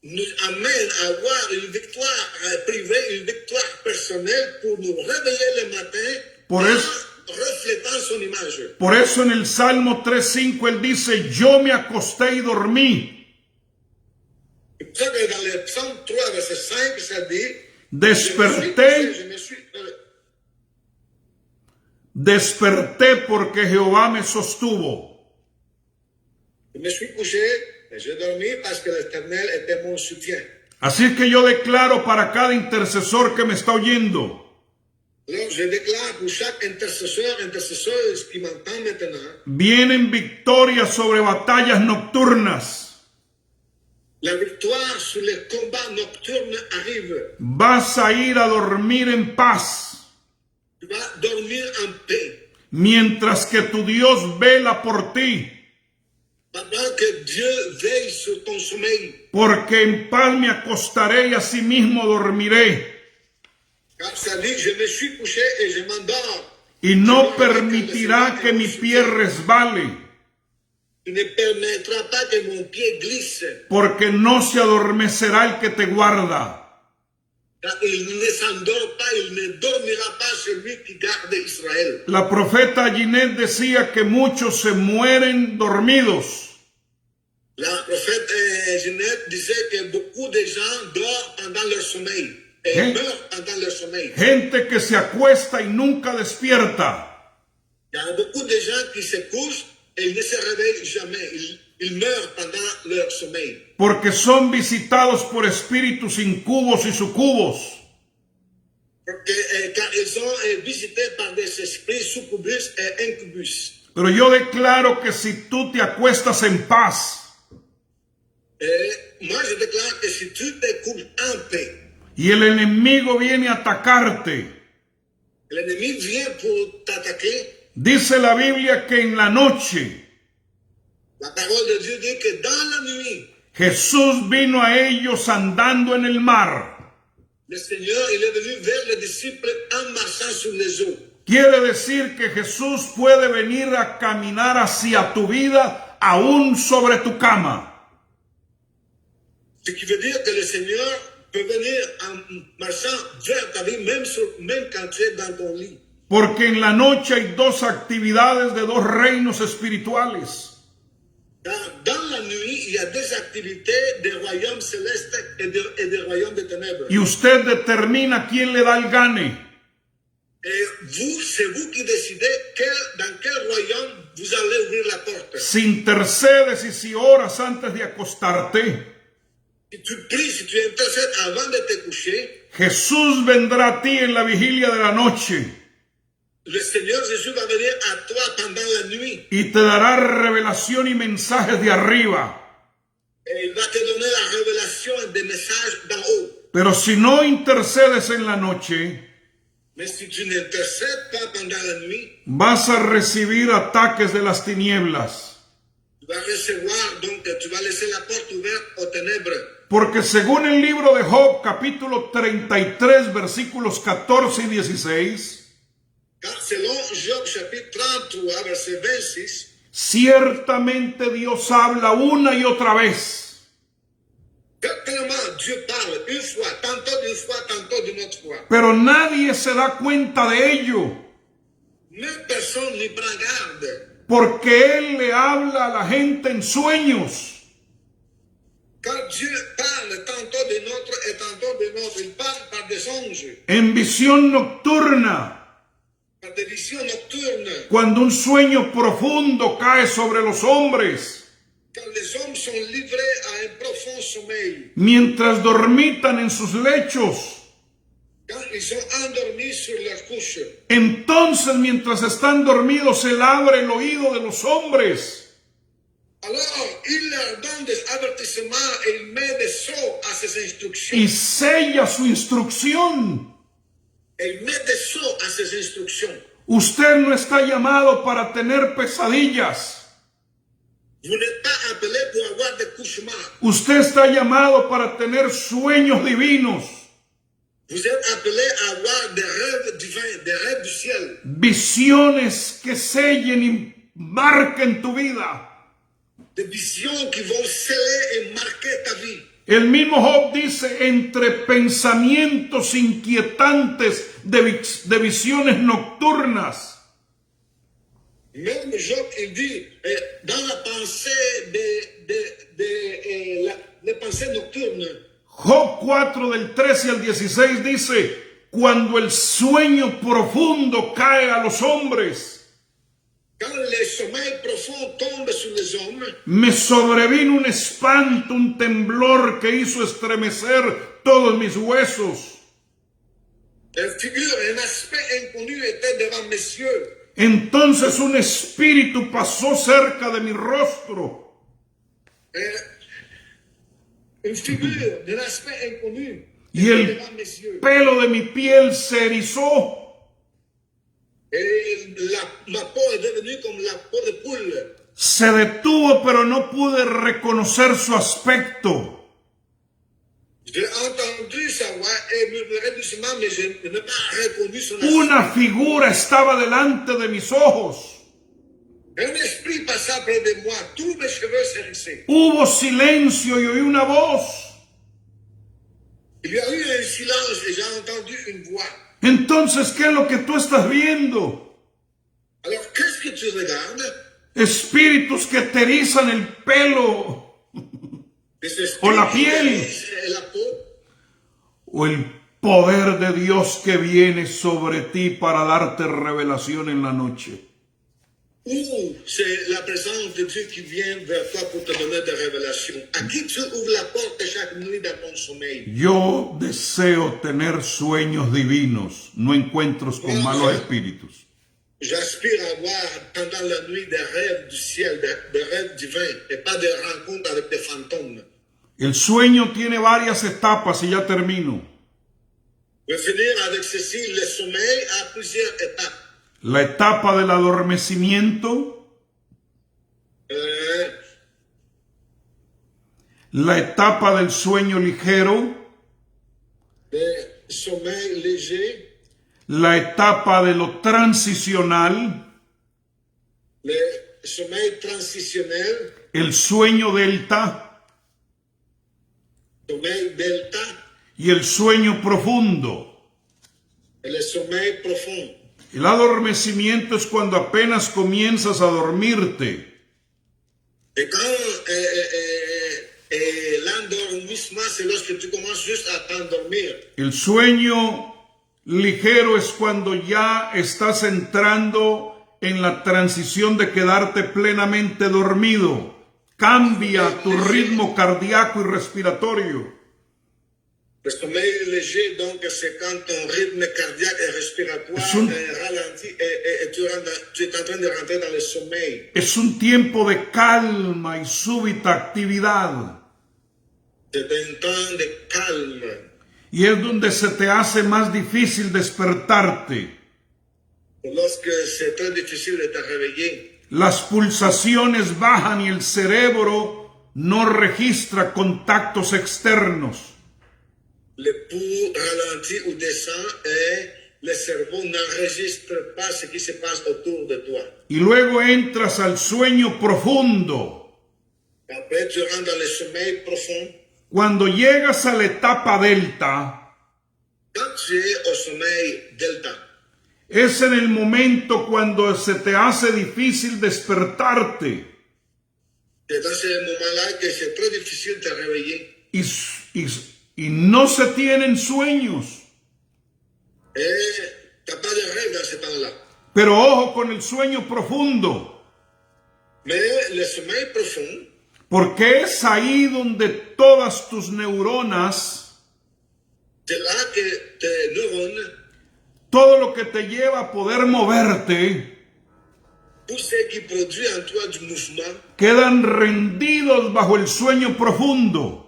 nous amène à avoir une victoire privée, une victoire personnelle pour nous réveiller le matin Por en eso- reflétant son image. Por eso en el Salmo 3:5 Él dice, yo me acosté y dormí. C'est pour ça que dans le psaume 3, verset 5, ça dit, Desperté porque Jehová me sostuvo. je me suis couché et j'ai dormi parce que l'Éternel était mon soutien. Así que yo declaro para cada intercesor que me está oyendo, Alors, je déclare pour chaque intercesseuse qui m'entend maintenant, vienen victorias sobre batallas nocturnas. la victoire sur les combats nocturnes arrive. Vas a ir a dormir en paz, Tu vas dormir en paix. mientras que tu Dios vela por ti, Pendant que Dieu veille sur ton sommeil. porque en paz me acostaré y asimismo dormiré, Car ça dit, je me suis couché et je m'endors. y no permitirá que mi pie resbale, Tu ne permettras pas que mon pied glisse. porque no se adormecerá el que te guarda. Car il ne s'endort pas, il ne dormira pas celui qui garde Israël. La profeta Ginette decía que muchos se mueren dormidos. La prophète Ginette disait que beaucoup de gens dorment pendant leur sommeil. Et Hein? meurent pendant leur sommeil. Gente que se acuesta y nunca despierta. Il y a beaucoup de gens qui se couchent et ils ne se réveillent jamais. Ils meurent pendant leur sommeil. Porque son visitados por espíritus incubos y sucubos. Car ils sont visités par des esprits succubus et incubus. Pero yo declaro que si tú te acuestas en paz Moi, je déclare que si tu te couches en paix, y el enemigo viene a atacarte, l'ennemi vient pour t'attaquer. dice la Biblia que en la noche La parole de Dieu dit que dans la nuit, Jesús vino a ellos andando en el mar. le Seigneur il est venu vers les disciples en marchant sur les eaux. Quiere decir que Jesús puede venir a caminar hacia tu vida aún sobre tu cama. Ce qui veut dire que le Seigneur peut venir en marchant vers ta vie, même quand tu es dans ton lit. Porque en la noche hay dos actividades de dos reinos espirituales. Car dans la nuit, il y a des activités des royaumes célestes et des royaumes de ténèbres. Y usted determina quién le da el gane. Et vous, c'est vous qui décidez dans quel royaume vous allez ouvrir la porte. Si intercedes y si oras antes de acostarte, Si tu pries, si tu intercèdes avant de te coucher, Jesús vendrá a ti en la vigilia de la noche le Seigneur Jésus va venir à toi pendant la nuit. y te dará revelación y mensajes de arriba. Et il va te donner la révélation des messages d'en haut. Pero si no intercedes en la noche, Mais si tu n'intercèdes pas pendant la nuit, vas a recibir ataques de las tinieblas. tu vas recevoir, donc tu vas laisser la porte ouverte aux ténèbres. Porque según el libro de Job, capítulo 33, versículos 14 y 16, Car selon Job chapitre 33, verset 26, ciertamente Dios habla una y otra vez. certainement Dieu parle une fois, tantôt d'une autre fois. Pero nadie se da cuenta de ello, Mais personne n'y prend garde. porque Él le habla a la gente en sueños. Car Dieu parle tantôt d'une autre et tantôt d'une autre. Il parle par des songes, En visión nocturna, par des visions nocturnes. cuando un sueño profundo cae sobre los hombres. Quand les hommes sont livrés à un profond sommeil, mientras dormitan en sus lechos. quand ils sont endormis sur leur couche, Entonces, mientras están dormidos, Él abre el oído de los hombres alors il leur donne des avertissements et il met des sceaux à ses instructions. y sella su instrucción. Et il met des sceaux à ses instructions. Usted no está llamado para tener pesadillas. Vous n'êtes pas appelé pour avoir des cauchemars. Usted está llamado para tener sueños divinos, Vous êtes appelé à avoir des rêves divins, des rêves du ciel. visiones que sellen y marquen tu vida. Des visions qui vont sceller et marquer ta vie. El mismo Job dice, entre pensamientos inquietantes de visiones nocturnas, Même Job, il dit, dans la pensée les pensées nocturnes, Job 4 del 13 al 16 dice, cuando el sueño profundo cae a los hombres, quand le sommeil profond tombe sur les hommes, me sobrevino un espanto, un temblor que hizo estremecer todos mis huesos. un aspect inconnu était devant mes yeux. Entonces un espíritu pasó cerca de mi rostro. Une figure d'un aspect inconnu Y était el devant mes yeux. pelo de mi piel se erizó. Et ma peau est devenue comme la peau de poule. Se detuvo, pero no pude reconocer su aspecto. J'ai entendu sa voix et murmurait doucement, mais je n'ai pas reconnu son aspect. Una figura estaba delante de mis ojos. Un esprit passa près de moi, tous mes cheveux s'hérissaient. Hubo silencio y oí una voz. Il y a eu un silence et j'ai entendu une voix. Entonces, ¿qué es lo que tú estás viendo? Alors, qu'est-ce que tu regardes? Espíritus que te erizan el pelo Des o la esprits piel. et la peau. O el poder de Dios que viene sobre ti para darte revelación en la noche. Ou c'est la présence de Dieu qui vient vers toi pour te donner des révélations. À qui tu ouvres la porte chaque nuit dans ton sommeil? Yo deseo tener sueños divinos, no encuentros con malos espíritus. J'aspire à avoir pendant la nuit des rêves du ciel, des rêves divins, et pas des rencontres avec des fantômes. El sueño tiene varias etapas y ya termino. Je vais finir avec ceci, le sommeil a plusieurs étapes. La etapa del adormecimiento, la etapa del sueño ligero, Le sommeil léger, la etapa de lo transicional, le sommeil transitionnel, el sueño delta sommeil delta y el sueño profundo. et le sommeil profond. El adormecimiento es cuando apenas comienzas a dormirte. Et quand l'endormissement, c'est lorsque tu commences juste à t'endormir. El sueño ligero es cuando ya estás entrando en la transición de quedarte plenamente dormido. Cambia tu ritmo cardíaco y respiratorio. Le sommeil léger, donc, c'est quand ton rythme cardiaque et respiratoire ralentit et tu es en train de rentrer dans le sommeil. Es un tiempo de calma y súbita actividad. C'est un temps de calme. Y es donde se te hace más difícil despertarte. Lorsque c'est très difficile de te réveiller, Las pulsaciones bajan y el cerebro no registra contactos externos. le pouls ralentit ou descend et le cerveau n'enregistre pas ce qui se passe autour de toi. Y luego entras al sueño profundo. Après, tu rentres dans le sommeil profond. Cuando llegas a la etapa delta, Quand tu es au sommeil delta, es en el momento cuando se te hace difícil despertarte c'est dans ce moment-là que c'est très difficile de te réveiller. y no se tienen sueños. Et tu n'as pas de rêve dans ce temps-là. Pero ojo con el sueño profundo, Mais le sommeil profond, Porque es ahí donde todas tus neuronas, C'est là que tes neurones, todo lo que te lleva a poder moverte, tout ce qui produit en toi du mouvement, quedan rendidos bajo el sueño profundo.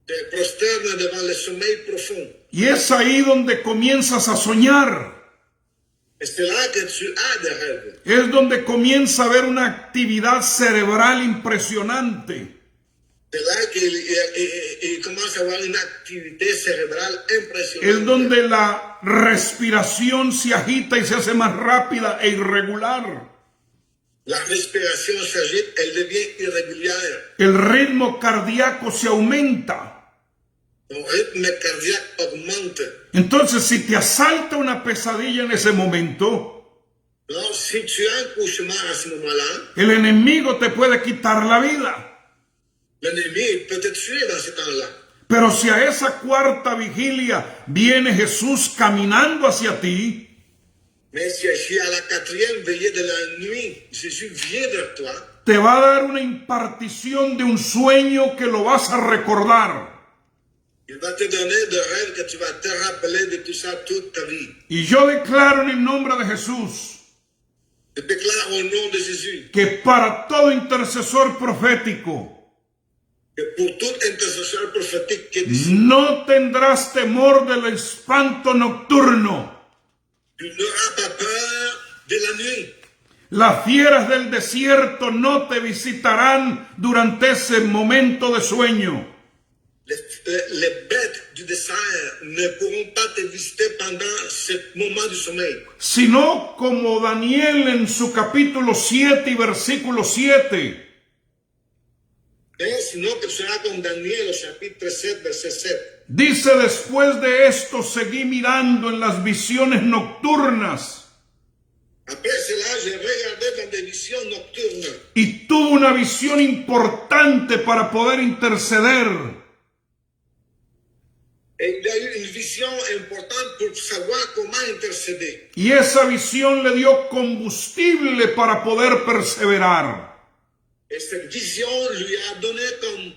te prosterne devant le sommeil profond. Y es ahí donde comienzas a soñar. Et c'est là que tu as des rêves. Es donde comienza a haber una actividad cerebral impresionante. C'est là qu'il commence à avoir une activité cérébrale impressionnante. Es donde la respiración se agita y se hace más rápida e irregular. La respiration s'agite, elle devient irrégulière. El ritmo cardíaco se aumenta. Ton rythme cardiaque augmente. Entonces, si te asalta una pesadilla en ese momento, Alors, si tu as un cauchemar à ce moment-là, el enemigo te puede quitar la vida. l'ennemi peut te tuer dans ce temps-là. Pero si a esa cuarta vigilia viene Jesús caminando hacia ti, Mais si à la quatrième veillée de la nuit, Jésus vient vers toi, te va a dar una impartición de un sueño que lo vas a recordar. il va te donner des rêves que tu vas te rappeler de tout ça toute ta vie. Y yo declaro en el nombre de Jesús Je déclare au nom de Jésus que para todo intercesor profético que pour tout intercesseur prophétique qui est ici, no tendrás temor del espanto nocturno. tu n'auras pas peur de la nuit. Las fieras del desierto no te visitarán durante ese momento de sueño. Les bêtes du désert ne pourront pas te visiter pendant ce moment du sommeil. Sino como Daniel en su capítulo 7 y versículo 7. Sinon que tu seras comme Daniel au chapitre 7, verset 7. Dice, después de esto seguí mirando en las visiones nocturnas Après cela, j'ai regardé dans des visions nocturnes. y tuve una visión importante para poder interceder. Et il y a eu une vision importante pour savoir comment intercéder. Y esa visión le dio combustible para poder perseverar. Et cette vision lui a donné comme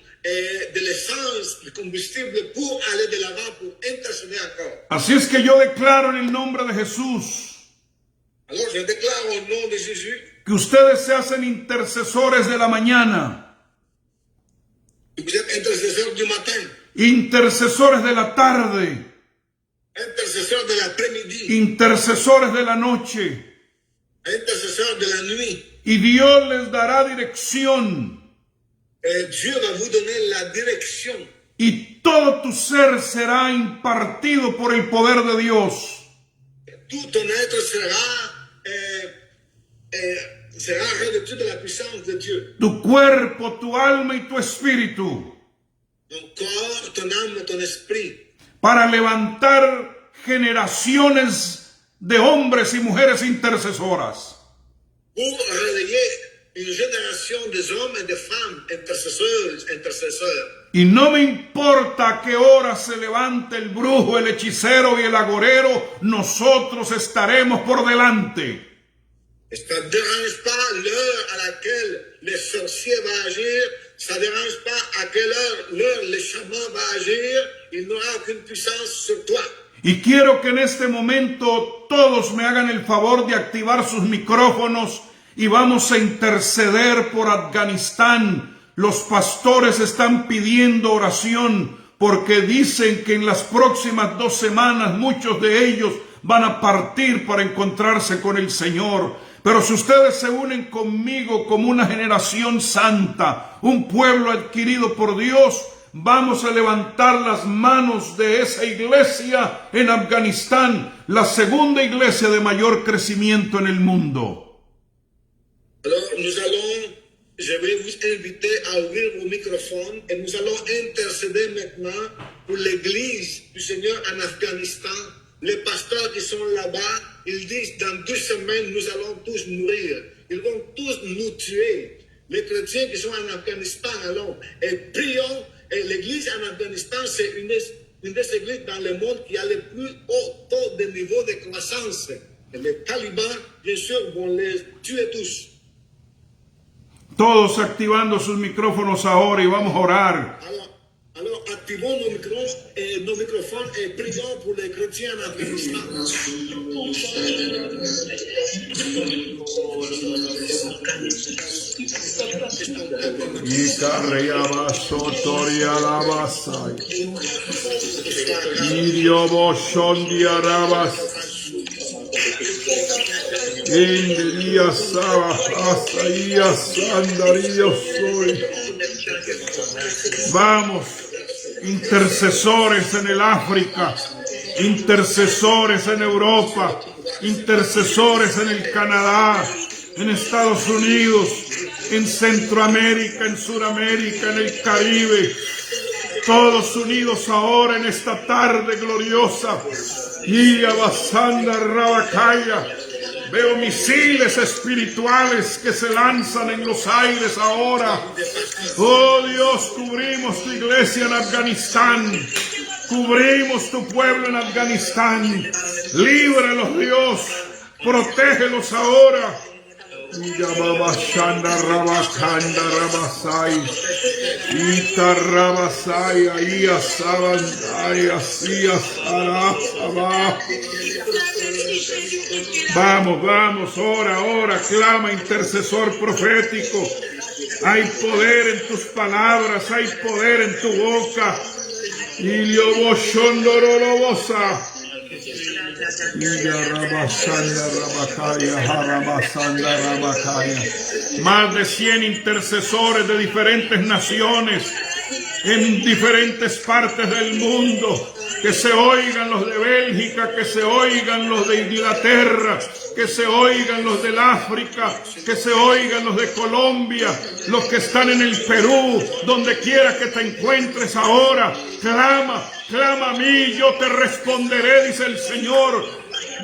de l'essence, du combustible pour aller de l'avant, pour intercéder encore. Así es que yo declaro en el nombre de Jesús Alors je déclare au nom de Jésus que ustedes se hacen intercesores de la mañana, que vous êtes intercesseur du matin, intercesores de la tarde, intercesseur de l'après-midi, intercesores de la noche. intercesseur de la nuit. Y Dios les dará dirección. Et Dieu va vous donner la direction. Y todo tu ser será impartido por el poder de Dios. Tout ton être sera revêtu de la puissance de Dieu. Tu cuerpo, tu alma y tu espíritu. Ton corps, ton âme, ton esprit. Para levantar generaciones de hombres y mujeres intercesoras. Pour réveiller une génération des hommes et des femmes intercesseurs. Y no me importa a qué hora se levante el brujo, el hechicero y el agorero, nosotros estaremos por delante. Ça ne dérange pas l'heure à laquelle les sorciers vont agir, ça ne dérange pas à quelle heure les chamans vont agir, il n'aura aucune puissance sur toi. Y quiero que en este momento todos me hagan el favor de activar sus micrófonos y vamos a interceder por Afganistán. Los pastores están pidiendo oración porque dicen que en las próximas 2 semanas muchos de ellos van a partir para encontrarse con el Señor. Pero si ustedes se unen conmigo como una generación santa, un pueblo adquirido por Dios, vamos a levantar las manos de esa iglesia en Afganistán, la segunda iglesia de mayor crecimiento en el mundo. Alors, je vais vous inviter à ouvrir vos microphones et nous allons intercéder maintenant pour l'église du Seigneur en Afghanistan. Les pasteurs qui sont là-bas, ils disent dans 2 semaines, nous allons tous mourir. Ils vont tous nous tuer. Les chrétiens qui sont en Afghanistan, allons et prions. Et l'église en Afghanistan, c'est une des églises dans le monde qui a le plus haut taux de niveau de croissance. Et les talibans, bien sûr, vont les tuer tous. Todos activando sus micrófonos ahora y vamos a orar. Alors activons nos microphones et prions pour les chrétiens en Afghanistan. Vamos, intercesores en el África, intercesores en Europa, intercesores en el Canadá, en Estados Unidos, en Centroamérica, en Sudamérica, en el Caribe, todos unidos ahora en esta tarde gloriosa. Y Abasanda Rabacaya, veo misiles espirituales que se lanzan en los aires ahora. Oh Dios, cubrimos tu iglesia en Afganistán. Cubrimos tu pueblo en Afganistán. Líbralos, Dios. Protégelos ahora. Yababashanda Rabakanda Rabasai. Ita Rabasai. Ahí asaban. Ahí así asará. Vamos, vamos, ora, clama, intercesor profético. Hay poder en tus palabras, hay poder en tu boca. Más de 100 intercesores de diferentes naciones, en diferentes partes del mundo. Que se oigan los de Bélgica, que se oigan los de Inglaterra, que se oigan los del África, que se oigan los de Colombia, los que están en el Perú, donde quiera que te encuentres ahora. Clama, clama a mí, yo te responderé, dice el Señor.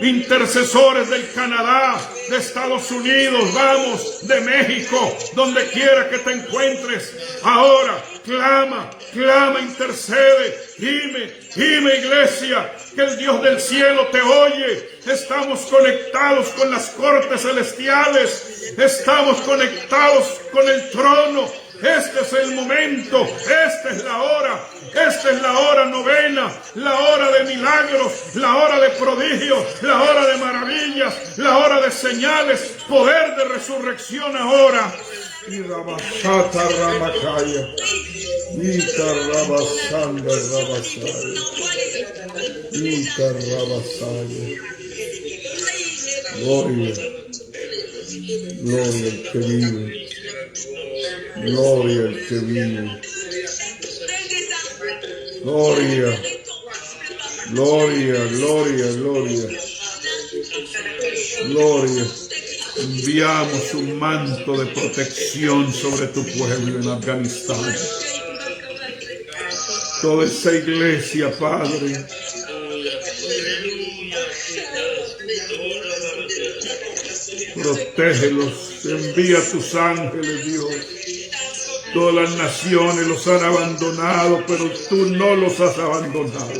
Intercesores del Canadá, de Estados Unidos, vamos, de México, donde quiera que te encuentres, ahora, clama, clama, intercede, gime iglesia, que el Dios del cielo te oye. Estamos conectados con las cortes celestiales, estamos conectados con el trono. Este es el momento, esta es la hora novena, la hora de milagros, la hora de prodigios, la hora de maravillas, la hora de señales, poder de resurrección ahora. Y Rabasata Ramakaya, Ita Rabasanda Rabasaya, Ita Rabasaya. Gloria, gloria al que vive. Gloria al que vive. Gloria, gloria, gloria, gloria. Gloria. Enviamos un manto de protección sobre tu pueblo en Afganistán. Toda esa iglesia, Padre. Protégelos, envía tus ángeles, Dios. Todas las naciones los han abandonado, pero tú no los has abandonado.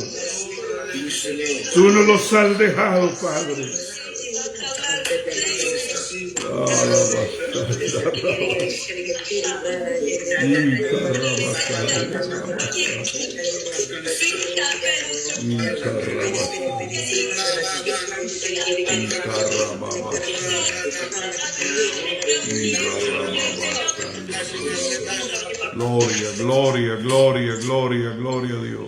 Tú no los has dejado, Padre. Gloria, gloria, gloria, gloria, gloria a Dios.